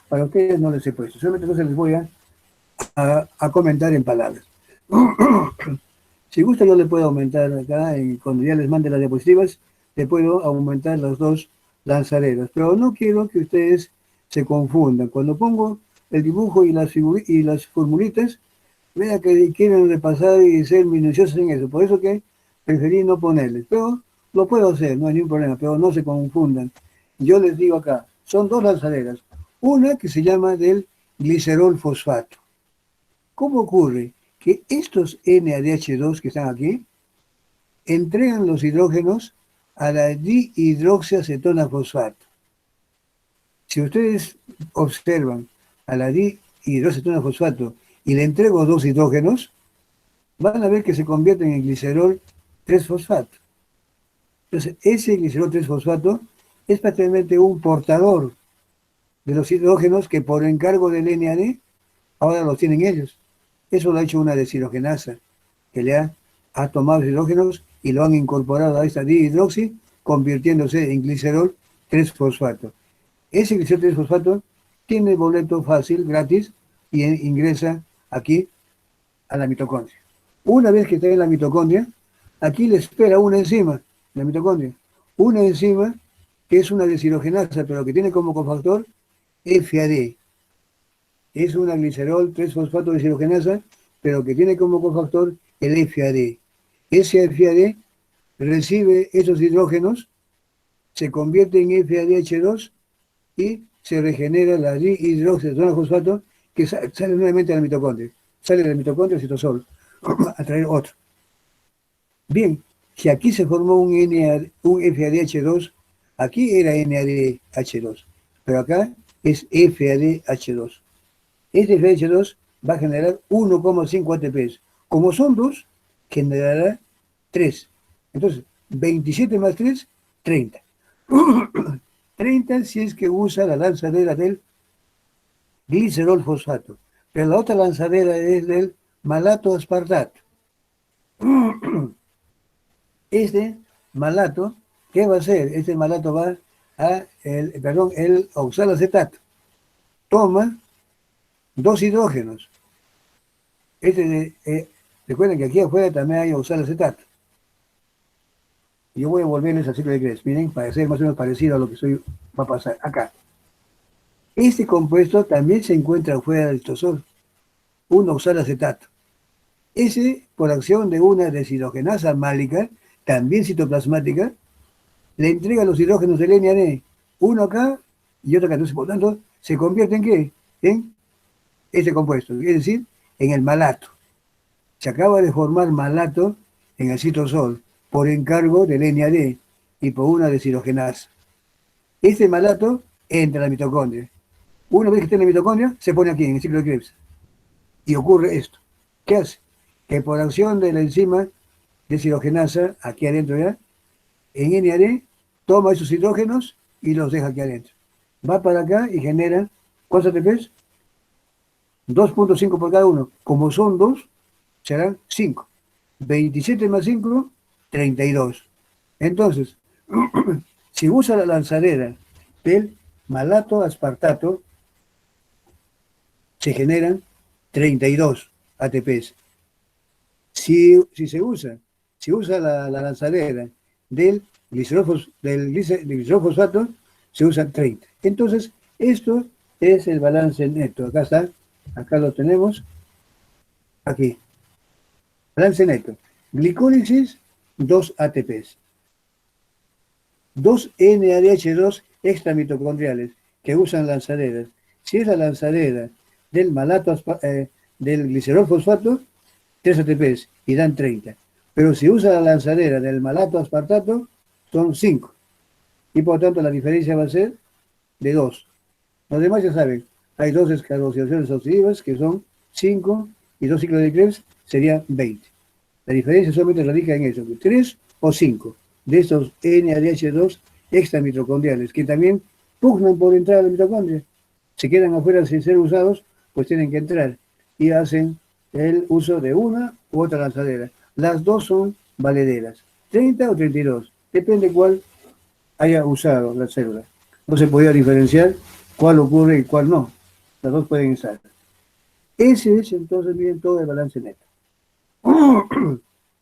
Para ustedes no les he puesto. Solamente entonces les voy a comentar en palabras. Si gusta yo le puedo aumentar acá, cuando ya les mande las diapositivas, le puedo aumentar las 2 lanzaderas. Pero no quiero que ustedes se confundan. Cuando pongo el dibujo y las formulitas, vea que quieren repasar y ser minuciosos en eso. Por eso que preferí no ponerles. Pero lo puedo hacer, no hay ningún problema. Pero no se confundan. Yo les digo acá, son 2 lanzaderas. Una que se llama del glicerol fosfato. ¿Cómo ocurre? Que estos NADH2 que están aquí entregan los hidrógenos a la dihidroxiacetona fosfato. Si ustedes observan a la dihidroxiacetona fosfato y le entrego 2 hidrógenos, van a ver que se convierten en glicerol 3-fosfato. Entonces, ese glicerol 3-fosfato es prácticamente un portador de los hidrógenos que por encargo del NAD ahora los tienen ellos. Eso lo ha hecho una deshidrogenasa, que ha tomado los hidrógenos y lo han incorporado a esta dihidroxi, convirtiéndose en glicerol 3-fosfato. Ese glicerol 3-fosfato tiene boleto fácil, gratis, y ingresa aquí a la mitocondria. Una vez que está en la mitocondria, aquí le espera una enzima, en la mitocondria. Una enzima que es una deshidrogenasa, pero que tiene como cofactor FAD. Es una glicerol 3-fosfato deshidrogenasa, pero que tiene como cofactor el FAD. Ese FAD recibe esos hidrógenos, se convierte en FADH2 y se regenera la dihidroxiacetona fosfato que sale nuevamente a la mitocondria. Sale de la mitocondria el citosol a traer otro. Bien, Si aquí se formó un FADH2, aquí era NADH2, pero acá es FADH2. Este FADH2 va a generar 1,5 ATPs. Como son 2, generará 3. Entonces, 27 más 3, 30. 30 si es que usa la lanzadera del glicerol fosfato. Pero la otra lanzadera es del malato aspartato. Este malato, ¿qué va a hacer? Este malato va a, el oxalacetato. Toma 2 hidrógenos. Recuerden que aquí afuera también hay oxalacetato. Yo voy a volverles al ciclo de Krebs, miren, para ser más o menos parecido a lo que va a pasar acá. Este compuesto también se encuentra fuera del citosol, un oxalacetato. Ese, por acción de una deshidrogenasa málica, también citoplasmática, le entrega los hidrógenos del NAD, uno acá y otro acá. Entonces, por tanto, se convierte en ¿qué? En este compuesto, es decir, en el malato. Se acaba de formar malato en el citosol por encargo del NAD y por una deshidrogenasa. Este malato entra a la mitocondria. Una vez que está en la mitocondria, se pone aquí, en el ciclo de Krebs. Y ocurre esto. ¿Qué hace? Que por acción de la enzima deshidrogenasa, aquí adentro ya, en NAD, toma esos hidrógenos y los deja aquí adentro. Va para acá y genera, ¿cuántos ATPs? 2,5 por cada uno. Como son 2, serán 5. 27 más 5, 32. Entonces, si usa la lanzadera del malato aspartato, se generan 32 ATPs. Si usa la lanzadera del glicerol fosfato, se usan 30. Entonces, esto es el balance neto. Acá está, acá lo tenemos, aquí. Balance neto. Glicólisis, 2 ATPs. 2 NADH2 extramitocondriales que usan lanzaderas. Si es la lanzadera del del glicerol fosfato, 3 ATPs y dan 30. Pero si usa la lanzadera del malato aspartato, son 5. Y por tanto la diferencia va a ser de 2. Los demás ya saben, hay 2 descarboxilaciones oxidativas que son 5 y 2 ciclos de Krebs serían 20. La diferencia solamente radica en eso, 3 o 5 de estos NADH2 extramitocondriales que también pugnan por entrar a la mitocondria. Se quedan afuera sin ser usados, pues tienen que entrar y hacen el uso de una u otra lanzadera. Las dos son valederas, 30 o 32, depende cuál haya usado la célula. No se podía diferenciar cuál ocurre y cuál no. Las dos pueden estar. Ese es entonces, miren, todo el balance neto.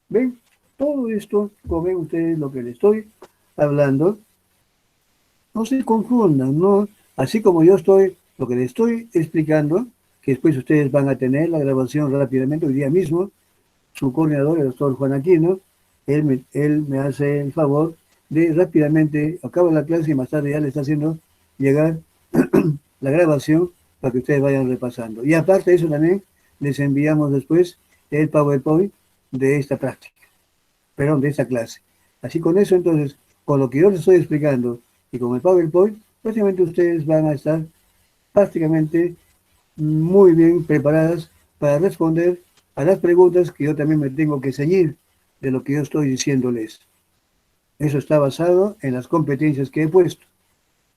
¿Ven? Todo esto, como ven ustedes lo que les estoy hablando, no se confundan, ¿no? Así como yo lo que les estoy explicando, que después ustedes van a tener la grabación rápidamente, hoy día mismo, su coordinador, el doctor Juan Aquino, él me hace el favor de rápidamente, acabo la clase y más tarde ya le está haciendo llegar la grabación para que ustedes vayan repasando. Y aparte de eso también, les enviamos después el PowerPoint de esta práctica, perdón, de esta clase. Así con eso, entonces, con lo que yo les estoy explicando y con el PowerPoint, prácticamente ustedes van a estar prácticamente muy bien preparadas para responder a las preguntas que yo también me tengo que ceñir de lo que yo estoy diciéndoles. Eso está basado en las competencias que he puesto.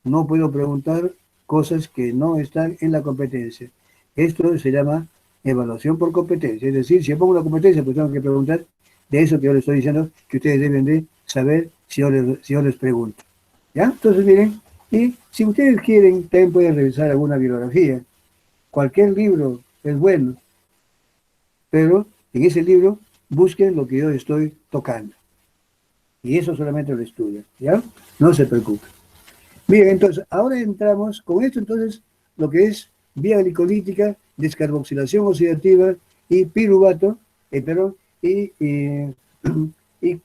No puedo preguntar cosas que no están en la competencia. Esto se llama evaluación por competencia. Es decir, si yo pongo una competencia, pues tengo que preguntar de eso que yo les estoy diciendo, que ustedes deben de saber si yo les pregunto. ¿Ya? Entonces, miren, y si ustedes quieren, también pueden revisar alguna bibliografía. Cualquier libro es bueno, pero en ese libro busquen lo que yo estoy tocando. Y eso solamente lo estudian, ¿ya? No se preocupen. Bien, entonces, ahora entramos con esto, entonces, lo que es vía glicolítica, descarboxilación oxidativa y piruvato, y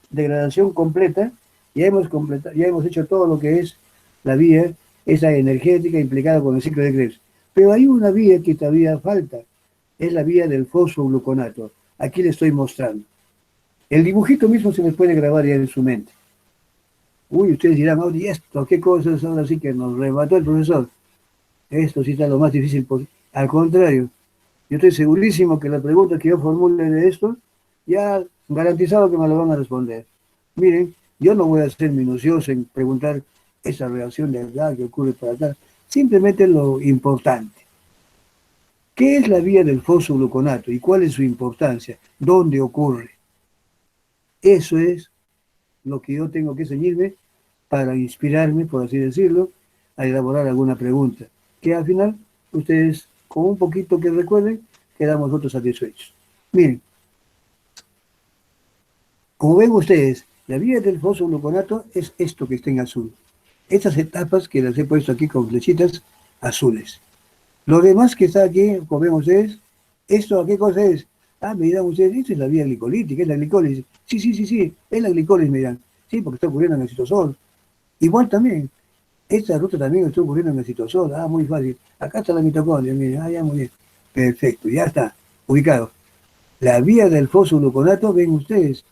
degradación completa. Ya hemos hecho todo lo que es la vía, esa energética implicada con el ciclo de Krebs. Pero hay una vía que todavía falta, es la vía del fosfogluconato. Aquí le estoy mostrando. El dibujito mismo se les puede grabar ya en su mente. Uy, ustedes dirán, oye, esto, ¿qué cosas? Ahora sí que nos remató el profesor. Esto sí está lo más difícil posible. Al contrario, yo estoy segurísimo que las preguntas que yo formule de esto, ya garantizado que me lo van a responder. Miren, yo no voy a ser minucioso en preguntar esa reacción de acá que ocurre para acá. Simplemente lo importante. ¿Qué es la vía del fosfogluconato y cuál es su importancia? ¿Dónde ocurre? Eso es lo que yo tengo que ceñirme para inspirarme, por así decirlo, a elaborar alguna pregunta. Que al final, ustedes, con un poquito que recuerden, quedamos nosotros satisfechos. Miren, como ven ustedes, la vía del fosfogluconato es esto que está en azul. Estas etapas que las he puesto aquí con flechitas azules. Lo demás que está aquí, como ven ustedes, ¿esto a qué cosa es? Ah, me dirán ustedes, esto es la vía glicolítica, es la glicólisis. Sí, sí, sí, sí, es la glicólisis, me dirán. Sí, porque está ocurriendo en el citosol. Igual también, esta ruta también está ocurriendo en el citosol. Ah, muy fácil. Acá está la mitocondria, miren, ah, ya muy bien. Perfecto, ya está, ubicado. La vía del fosfogluconato, ven ustedes,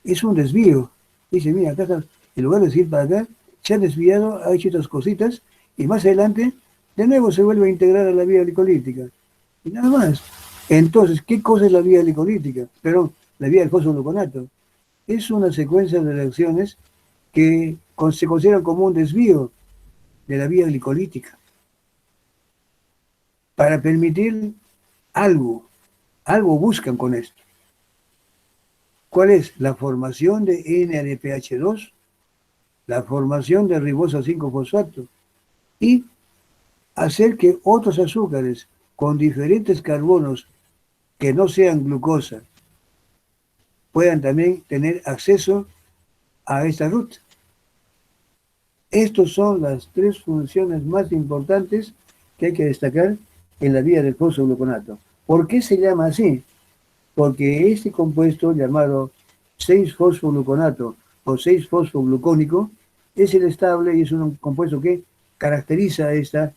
es un desvío. Dice, mira, acá está, en lugar de ir para acá, se ha desviado, ha hecho otras cositas, y más adelante, de nuevo se vuelve a integrar a la vía glicolítica. Y nada más. Entonces, ¿qué cosa es la vía glicolítica? Perdón, la vía del fosfogluconato. Es una secuencia de reacciones que se consideran como un desvío de la vía glicolítica para permitir algo. Algo buscan con esto. ¿Cuál es? La formación de NADPH2, la formación de ribosa 5-fosfato y hacer que otros azúcares con diferentes carbonos que no sean glucosa puedan también tener acceso a esta ruta. Estas son las tres funciones más importantes que hay que destacar en la vía del fosfogluconato. ¿Por qué se llama así? Porque este compuesto llamado 6-fosfogluconato o 6-fosfoglucónico es el estable y es un compuesto que caracteriza a esta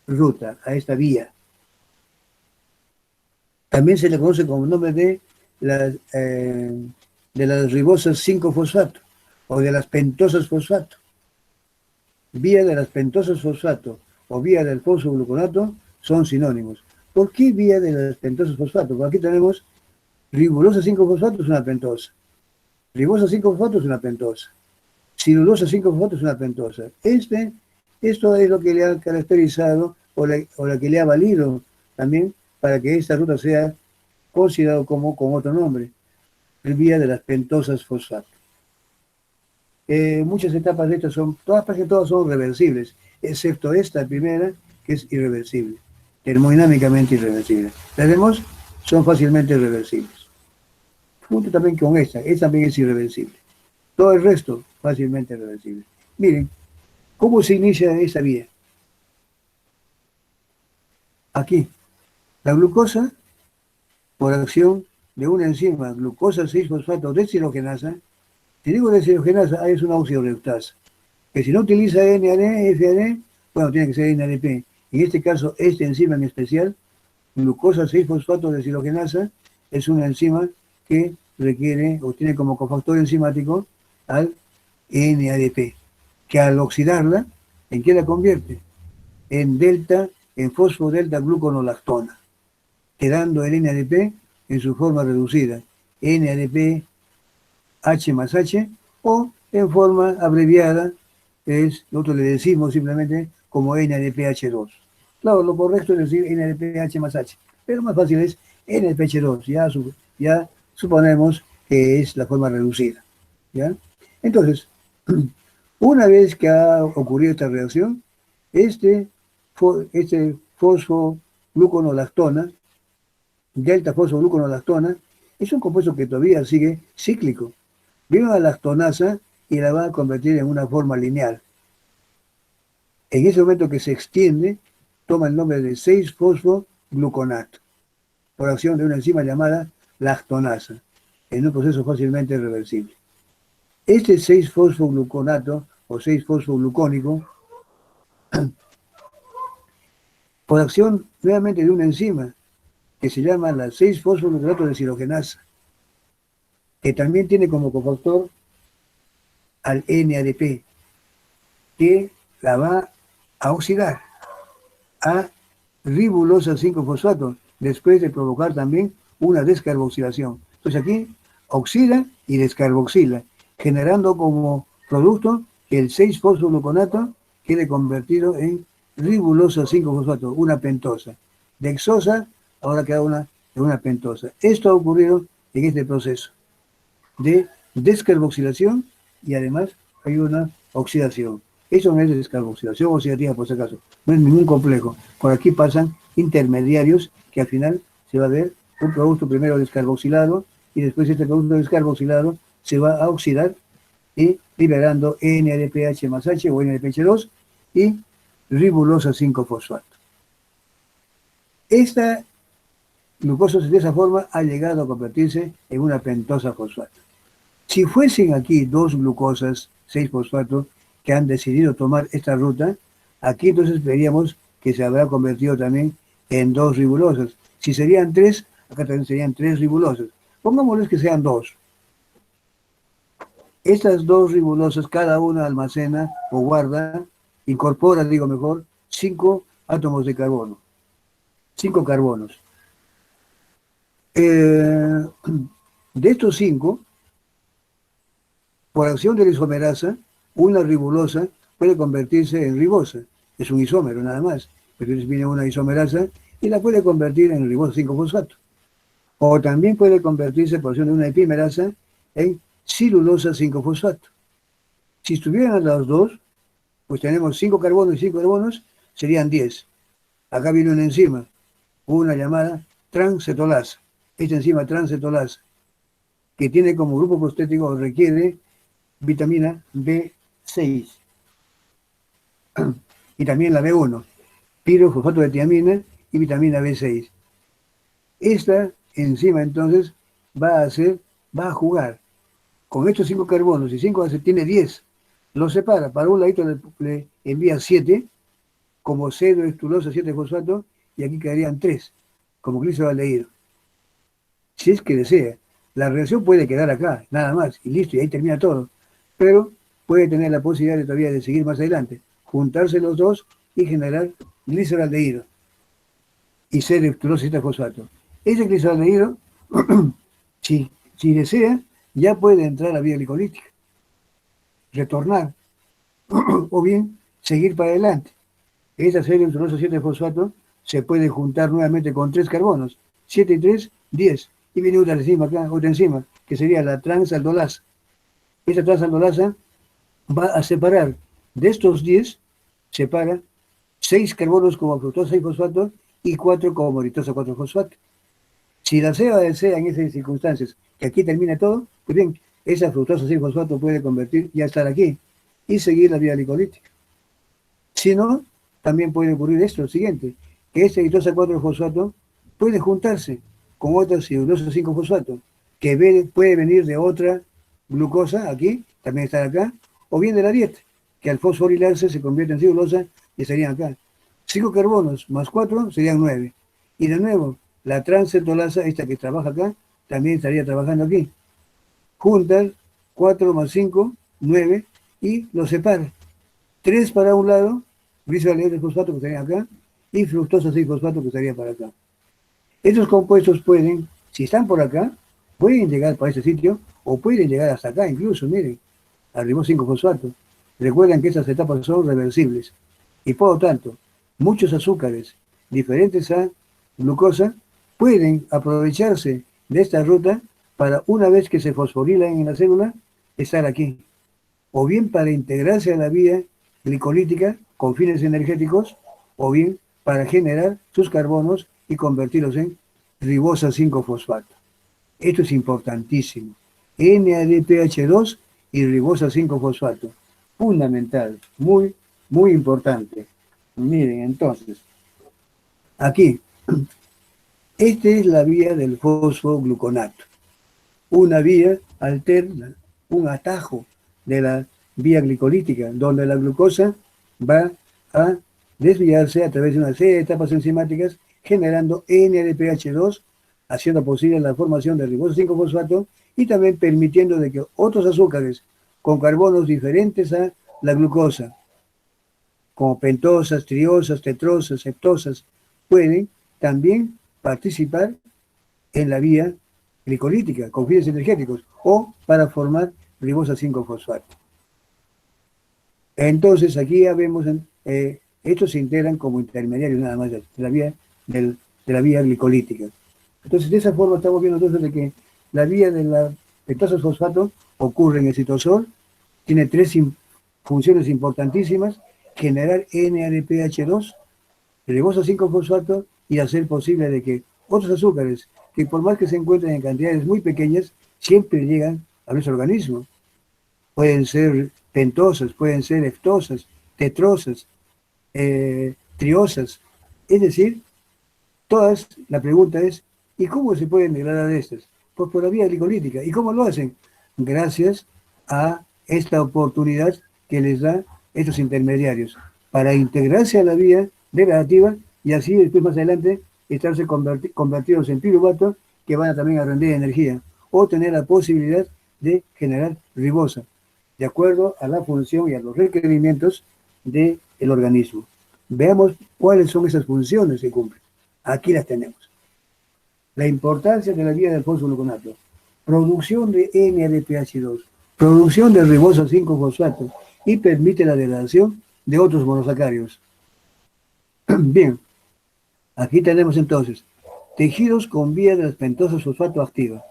ruta, a esta vía. También se le conoce como nombre de las ribosas 5-fosfato o de las pentosas fosfato. Vía de las pentosas fosfato o vía del fosfogluconato son sinónimos. ¿Por qué vía de las pentosas fosfato? Porque aquí tenemos ribulosa 5-fosfato es una pentosa, ribosa 5-fosfato es una pentosa, cirulosa 5-fosfato es una pentosa. Esto es lo que le ha caracterizado o la que le ha valido también para que esta ruta sea considerado como con otro nombre, el vía de las pentosas fosfato. Muchas etapas de estas son, todas son reversibles, excepto esta primera, que es irreversible, termodinámicamente irreversible. Las demás son fácilmente reversibles. Junto también con esta también es irreversible. Todo el resto, fácilmente reversible. Miren, ¿cómo se inicia esta vía? Aquí, la glucosa, por acción de una enzima, glucosa 6-fosfato deshidrogenasa. Si digo deshidrogenasa, es una oxidorreductasa, que si no utiliza NAD, FAD, bueno, tiene que ser NADP. En este caso, esta enzima en especial, glucosa 6-fosfato deshidrogenasa, es una enzima que requiere o tiene como cofactor enzimático al NADP, que al oxidarla, ¿en qué la convierte? En fosfodelta gluconolactona, quedando el NADP en su forma reducida, NADP H más H, o en forma abreviada, nosotros le decimos simplemente como NADPH2. Claro, lo correcto es decir NADPH más H, pero más fácil es NADPH2, ya suponemos que es la forma reducida. ¿Ya? Entonces, una vez que ha ocurrido esta reacción, este fosfogluconolactona, delta fosfogluconolactona, es un compuesto que todavía sigue cíclico. Viene a la lactonasa y la va a convertir en una forma lineal. En ese momento que se extiende, toma el nombre de 6-fosfogluconato, por acción de una enzima llamada lactonasa, en un proceso fácilmente reversible. Este 6-fosfogluconato o 6-fosfoglucónico, por acción nuevamente de una enzima que se llama la 6-fosfogluconato deshidrogenasa, que también tiene como cofactor al NADP, que la va a oxidar a ribulosa 5-fosfato, después de provocar también una descarboxilación. Entonces aquí oxida y descarboxila, generando como producto que el 6-fosfogluconato quede convertido en ribulosa 5-fosfato, una pentosa. Dexosa ahora queda una pentosa. Esto ha ocurrido en este proceso de descarboxilación y además hay una oxidación. Eso no es descarboxilación oxidativa, por si acaso. No es ningún complejo. Por aquí pasan intermediarios que al final se va a ver un producto primero descarboxilado y después este producto descarboxilado se va a oxidar y liberando NADPH más H o NADPH2 y ribulosa 5-fosfato. Esta glucosa de esa forma ha llegado a convertirse en una pentosa fosfato. Si fuesen aquí dos glucosas 6-fosfato que han decidido tomar esta ruta, aquí entonces veríamos que se habrá convertido también en dos ribulosas. Si serían tres, acá también serían tres ribulosas. Pongámosles que sean dos. Estas dos ribulosas, cada una almacena o guarda, incorpora, digo mejor, 5 átomos de carbono. 5 carbonos. De estos 5, por acción de la isomerasa, una ribulosa puede convertirse en ribosa. Es un isómero nada más. Pero entonces viene una isomerasa y la puede convertir en ribosa 5-fosfato. O también puede convertirse por acción de una epimerasa en silulosa 5-fosfato. Si estuvieran las dos, pues tenemos 5 carbonos y 5 carbonos, serían 10. Acá viene una enzima, una llamada transcetolasa. Esta enzima transcetolasa, que tiene como grupo prostético o requiere vitamina B6 y también la B1, pirofosfato de tiamina y vitamina B6. Esta enzima entonces va a jugar con estos 5 carbonos y 5 tiene 10, los separa, para un ladito le envía 7 como cedoestulosa 7-fosfato y aquí quedarían 3 como gliceraldehído. Si es que desea, la reacción puede quedar acá, nada más, y listo, y ahí termina todo. Pero puede tener la posibilidad de todavía de seguir más adelante, juntarse los dos y generar gliceraldehído y cedoestulosa 7-fosfato. Ese gliceraldehído, si desea, ya puede entrar a vía glicolítica, retornar, o bien seguir para adelante. Esa cedoestulosa 7-fosfato se puede juntar nuevamente con 3 carbonos, 7 y 3, 10. Y viene otra enzima acá, otra enzima, que sería la transaldolasa. Esta transaldolasa va a separar de estos 10, separa 6 carbonos como fructosa 6-fosfato y 4 como maltosa 4-fosfato. Si la ceba desea en esas circunstancias, que aquí termina todo, pues bien, esa fructosa 6-fosfato puede convertir, ya estar aquí, y seguir la vía glicolítica. Si no, también puede ocurrir esto, lo siguiente, que esta maltosa 4-fosfato puede juntarse con otra celulosa 5-fosfato, que puede venir de otra glucosa, aquí, también está acá, o bien de la dieta, que al fosforilarse se convierte en celulosa y estarían acá. 5 carbonos más 4 serían 9. Y de nuevo, la transcetolasa, esta que trabaja acá, también estaría trabajando aquí. Juntan 4 más 5, 9, y los separa. 3 para un lado, gliceraldehído fosfato que estaría acá, y fructosa 6-fosfato que estaría para acá. Estos compuestos pueden, si están por acá, pueden llegar para este sitio o pueden llegar hasta acá incluso, miren, al riboso 5-fosfato. Recuerden que estas etapas son reversibles y por lo tanto, muchos azúcares diferentes a glucosa pueden aprovecharse de esta ruta para, una vez que se fosforilan en la célula, estar aquí. O bien para integrarse a la vía glicolítica con fines energéticos, o bien para generar sus carbonos y convertirlos en ribosa 5-fosfato. Esto es importantísimo. NADPH2 y ribosa 5-fosfato. Fundamental, muy, muy importante. Miren, entonces, aquí, esta es la vía del fosfogluconato. Una vía alterna, un atajo de la vía glicolítica, donde la glucosa va a desviarse a través de una serie de etapas enzimáticas, generando NADPH2, haciendo posible la formación de ribosa 5-fosfato y también permitiendo de que otros azúcares con carbonos diferentes a la glucosa, como pentosas, triosas, tetrosas, septosas, pueden también participar en la vía glicolítica con fines energéticos o para formar ribosa 5-fosfato. Entonces aquí ya vemos, estos se integran como intermediarios nada más de la vía glicolítica. Entonces de esa forma estamos viendo entonces de que la vía de la pentosa fosfato ocurre en el citosol, tiene tres funciones importantísimas: generar NADPH2, ribosa 5-fosfato, y hacer posible de que otros azúcares, que por más que se encuentren en cantidades muy pequeñas, siempre llegan a nuestro organismo. Pueden ser pentosas, pueden ser eftosas, tetrosas, triosas. Es decir, todas, la pregunta es, ¿y cómo se pueden degradar estas? Pues por la vía glicolítica. ¿Y cómo lo hacen? Gracias a esta oportunidad que les da estos intermediarios para integrarse a la vía degradativa y así después más adelante estarse convertidos en piruvato, que van a también a rendir energía o tener la posibilidad de generar ribosa, de acuerdo a la función y a los requerimientos del organismo. Veamos cuáles son esas funciones que cumplen. Aquí las tenemos. La importancia de la vía del fosfogluconato: producción de NADPH2, producción de ribosa 5-fosfato y permite la degradación de otros monosacáridos. Bien, aquí tenemos entonces tejidos con vía de las pentosas fosfato activa.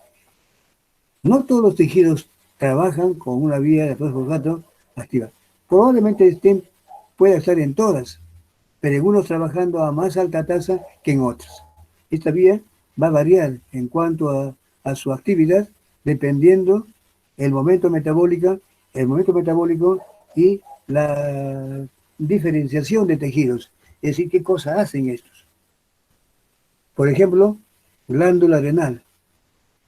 No todos los tejidos trabajan con una vía de fosfato activa. Probablemente pueda estar en todas, pero en unos trabajando a más alta tasa que en otros. Esta vía va a variar en cuanto a su actividad dependiendo el momento metabólico y la diferenciación de tejidos. Es decir, qué cosa hacen estos. Por ejemplo, glándula renal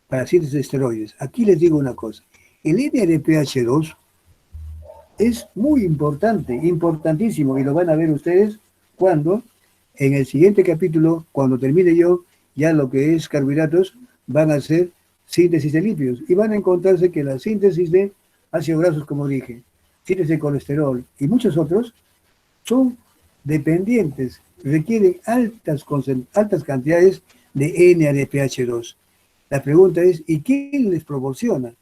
para síntesis de esteroides. Aquí les digo una cosa: el NADPH2 es muy importante, importantísimo, y lo van a ver ustedes cuando en el siguiente capítulo, cuando termine yo, ya lo que es carbohidratos, van a hacer síntesis de lípidos y van a encontrarse que la síntesis de ácidos grasos, como dije, síntesis de colesterol y muchos otros, son dependientes, requieren altas cantidades de NADPH2. La pregunta es, ¿y quién les proporciona?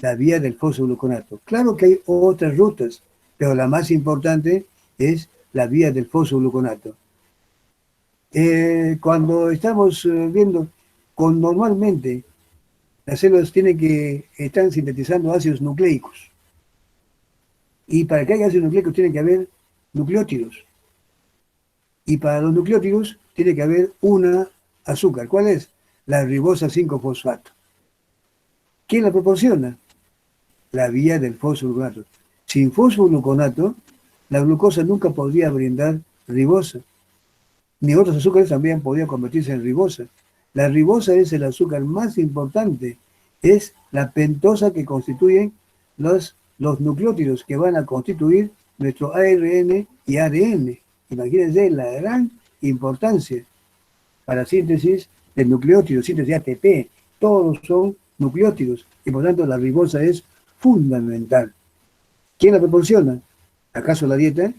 La vía del fosfogluconato. Claro que hay otras rutas, pero la más importante es la vía del fosfogluconato. Cuando estamos viendo, normalmente las células están sintetizando ácidos nucleicos. Y para que haya ácidos nucleicos tiene que haber nucleótidos. Y para los nucleótidos tiene que haber una azúcar. ¿Cuál es? La ribosa 5-fosfato. ¿Quién la proporciona? La vía del fosfogluconato. Sin fosfogluconato, la glucosa nunca podría brindar ribosa, ni otros azúcares también podrían convertirse en ribosa. La ribosa es el azúcar más importante, es la pentosa que constituyen los nucleótidos que van a constituir nuestro ARN y ADN. Imagínense la gran importancia para síntesis de nucleótidos, síntesis de ATP, todos son nucleótidos y por tanto la ribosa es fundamental. ¿Quién la proporciona? ¿Acaso la dieta?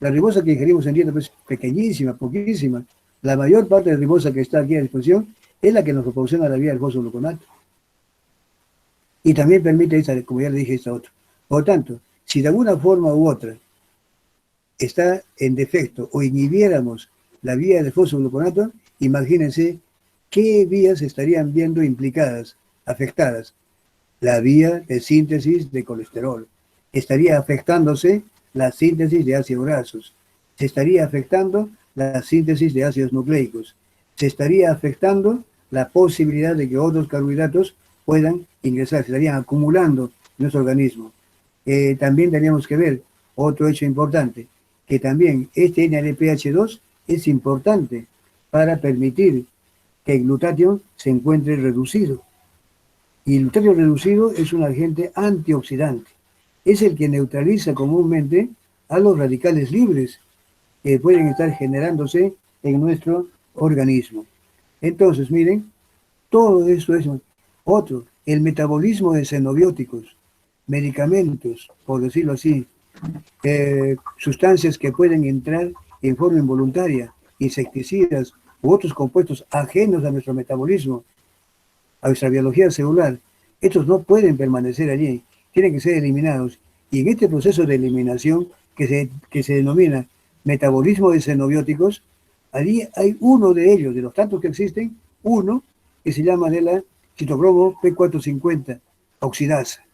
La ribosa que ingerimos en dieta es pequeñísima, poquísima. La mayor parte de la ribosa que está aquí a disposición es la que nos proporciona la vía del fosfogluconato. Y también permite esta, como ya le dije, esta otra. Por tanto, si de alguna forma u otra está en defecto o inhibiéramos la vía del fosfogluconato, imagínense qué vías estarían viendo implicadas, afectadas. La vía de síntesis de colesterol. Estaría afectándose la síntesis de ácidos grasos. Se estaría afectando la síntesis de ácidos nucleicos. Se estaría afectando la posibilidad de que otros carbohidratos puedan ingresar, se estarían acumulando en nuestro organismo. También teníamos que ver otro hecho importante, que también este NADPH2 es importante para permitir que el glutatión se encuentre reducido. Y el glutatión reducido es un agente antioxidante. Es el que neutraliza comúnmente a los radicales libres que pueden estar generándose en nuestro organismo. Entonces, miren, todo esto es otro. el metabolismo de xenobióticos, medicamentos, por decirlo así, sustancias que pueden entrar en forma involuntaria, insecticidas u otros compuestos ajenos a nuestro metabolismo, a nuestra biología celular, estos no pueden permanecer allí, tienen que ser eliminados. Y en este proceso de eliminación, que se denomina metabolismo de xenobióticos, allí hay uno de ellos, de los tantos que existen, uno que se llama de la citocromo P450 oxidasa.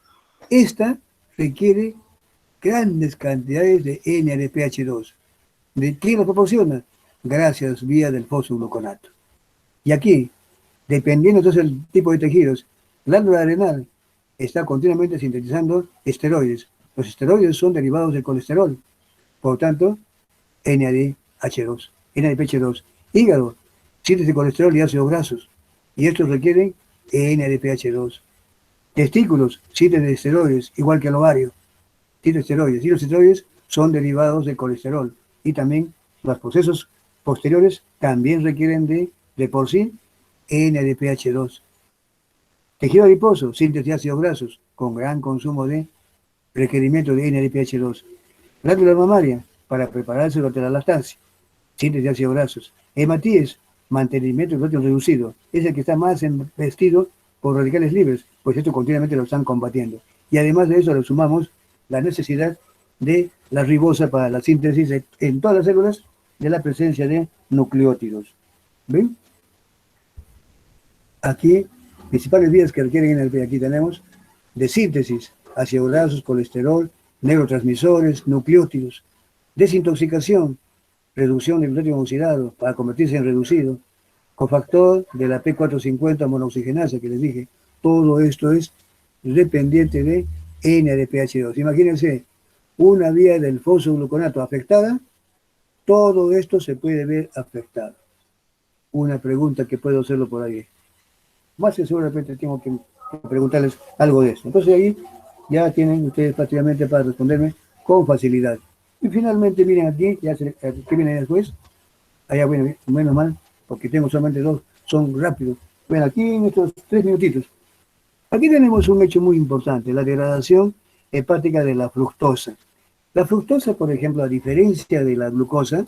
Esta requiere grandes cantidades de NADPH2. ¿De quién lo proporciona? Gracias vía del fosfogluconato. Y aquí, dependiendo entonces del tipo de tejidos, la glándula adrenal está continuamente sintetizando esteroides. Los esteroides son derivados del colesterol. Por lo tanto, NADH2, NADPH2. Hígado, síntesis de colesterol y ácidos grasos. Y estos requieren NADPH2. Testículos, síntesis de esteroides, igual que el ovario. Tiene esteroides. Y los esteroides son derivados del colesterol. Y también los procesos posteriores también requieren de por sí NADPH2. Tejido adiposo, síntesis de ácidos grasos, con gran consumo de requerimiento de NADPH2. Glándula mamaria, para prepararse durante la lactancia, síntesis de ácidos grasos. Hematíes, mantenimiento del gluten reducido, es el que está más investido por radicales libres, pues esto continuamente lo están combatiendo. Y además de eso le sumamos la necesidad de la ribosa para la síntesis en todas las células de la presencia de nucleótidos. ¿Ven? Aquí, principales vías que requieren NLP, aquí tenemos de síntesis, ácidos grasos, colesterol, neurotransmisores, nucleótidos, desintoxicación, reducción del glutatión oxidado para convertirse en reducido, cofactor de la P450 monoxigenasa que les dije, todo esto es dependiente de NADPH2. Imagínense, una vía del fosfogluconato afectada, todo esto se puede ver afectado. Una pregunta que puedo hacerlo por ahí. Más que seguramente tengo que preguntarles algo de eso. Entonces ahí ya tienen ustedes prácticamente para responderme con facilidad. Y finalmente, miren aquí, ¿qué viene después? Allá, bueno, menos mal, porque tengo solamente dos, son rápidos. Bueno, aquí en estos 3 minutitos. Aquí tenemos un hecho muy importante, la degradación hepática de la fructosa. La fructosa, por ejemplo, a diferencia de la glucosa,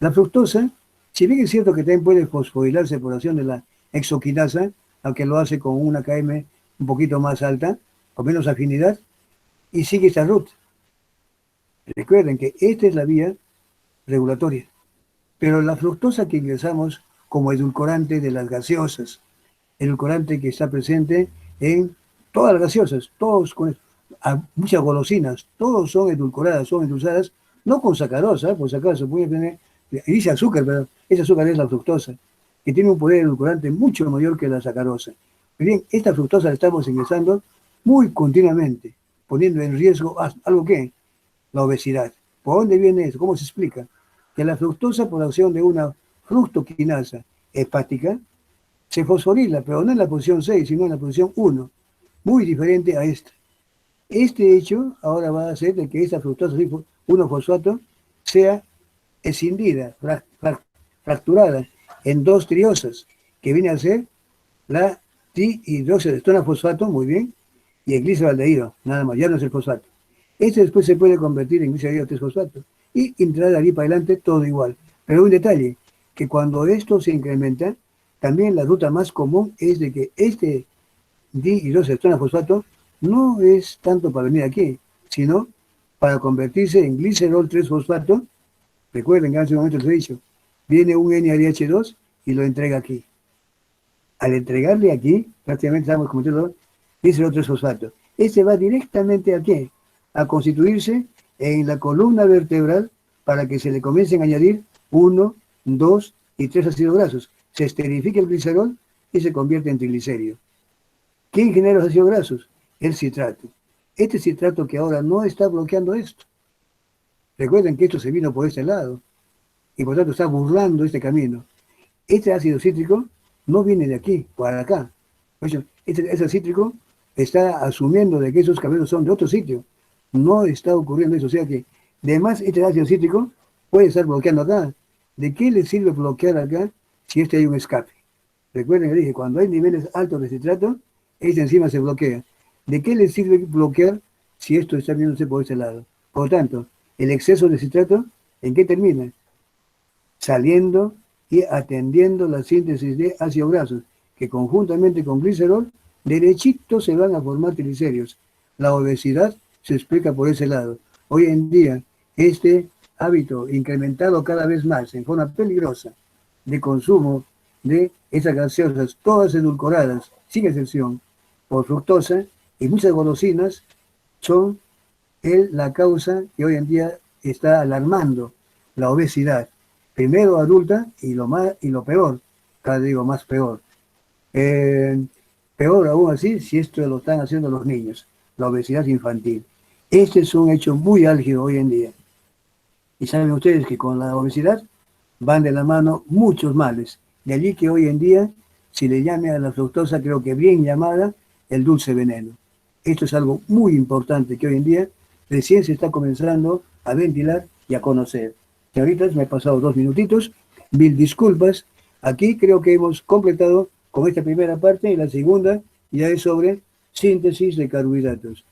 la fructosa, si bien es cierto que también puede fosforilarse por acción de la exoquinasa, aunque lo hace con una KM un poquito más alta, con menos afinidad, y sigue esta ruta. Recuerden que esta es la vía regulatoria, pero la fructosa que ingresamos como edulcorante de las gaseosas, edulcorante que está presente en todas las gaseosas, todos con muchas golosinas, todos son edulcoradas, son endulzadas, no con sacarosa, por si acaso, puede tener, dice azúcar, pero ese azúcar es la fructosa, que tiene un poder edulcorante mucho mayor que la sacarosa. Bien, esta fructosa la estamos ingresando muy continuamente, poniendo en riesgo algo que la obesidad. ¿Por dónde viene eso? ¿Cómo se explica? Que la fructosa, por acción de una fructoquinasa hepática, se fosforila, pero no en la posición 6, sino en la posición 1, muy diferente a esta. Este hecho ahora va a hacer de que esta fructosa 1-fosfato sea escindida, fracturada en 2 triosas, que viene a ser la dihidroxiestonas-fosfato, muy bien, y el gliceraldehído, nada más, ya no es el fosfato. Este después se puede convertir en gliceraldehído 3-fosfato y entrar de ahí para adelante todo igual. Pero un detalle, que cuando esto se incrementa, también la ruta más común es de que este dihidroxiestonas-fosfato no es tanto para venir aquí, sino para convertirse en glicerol 3-fosfato. Recuerden que hace un momento les he dicho, viene un NADH2 y lo entrega aquí. Al entregarle aquí, prácticamente estamos cometiendo glicerol 3-fosfato. Este va directamente aquí, a constituirse en la columna vertebral para que se le comiencen a añadir 1, 2 y 3 ácidos grasos. Se esterifica el glicerol y se convierte en triglicérido. ¿Quién genera los ácidos grasos? El citrato. Este citrato que ahora no está bloqueando esto. Recuerden que esto se vino por este lado y por tanto está burlando este camino. Este ácido cítrico no viene de aquí, para acá. Este cítrico está asumiendo de que esos caminos son de otro sitio. No está ocurriendo eso. O sea que, además, este ácido cítrico puede estar bloqueando acá. ¿De qué le sirve bloquear acá si hay un escape? Recuerden que dije, cuando hay niveles altos de citrato, esta enzima se bloquea. ¿De qué le sirve bloquear si esto está viéndose por ese lado? Por lo tanto, el exceso de citrato, ¿en qué termina? Saliendo y atendiendo la síntesis de ácidos grasos, que conjuntamente con glicerol, derechito se van a formar triglicéridos. La obesidad se explica por ese lado. Hoy en día, este hábito incrementado cada vez más en forma peligrosa de consumo de esas gaseosas, todas edulcoradas, sin excepción, por fructosa y muchas golosinas, son la causa que hoy en día está alarmando la obesidad, primero adulta y lo peor, cada vez digo más peor. Eh, Peor aún así si esto lo están haciendo los niños, la obesidad infantil. Este es un hecho muy álgido hoy en día. Y saben ustedes que con la obesidad van de la mano muchos males. De allí que hoy en día se le llame a la fructosa, creo que bien llamada, el dulce veneno. Esto es algo muy importante que hoy en día recién se está comenzando a ventilar y a conocer. Y ahorita me he pasado 2 minutitos, mil disculpas. Aquí creo que hemos completado con esta primera parte y la segunda ya es sobre síntesis de carbohidratos.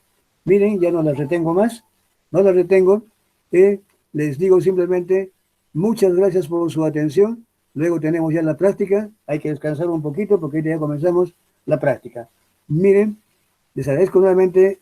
Miren, ya no las retengo más, no las retengo. Les digo simplemente muchas gracias por su atención. Luego tenemos ya la práctica. Hay que descansar un poquito porque ya comenzamos la práctica. Miren, les agradezco nuevamente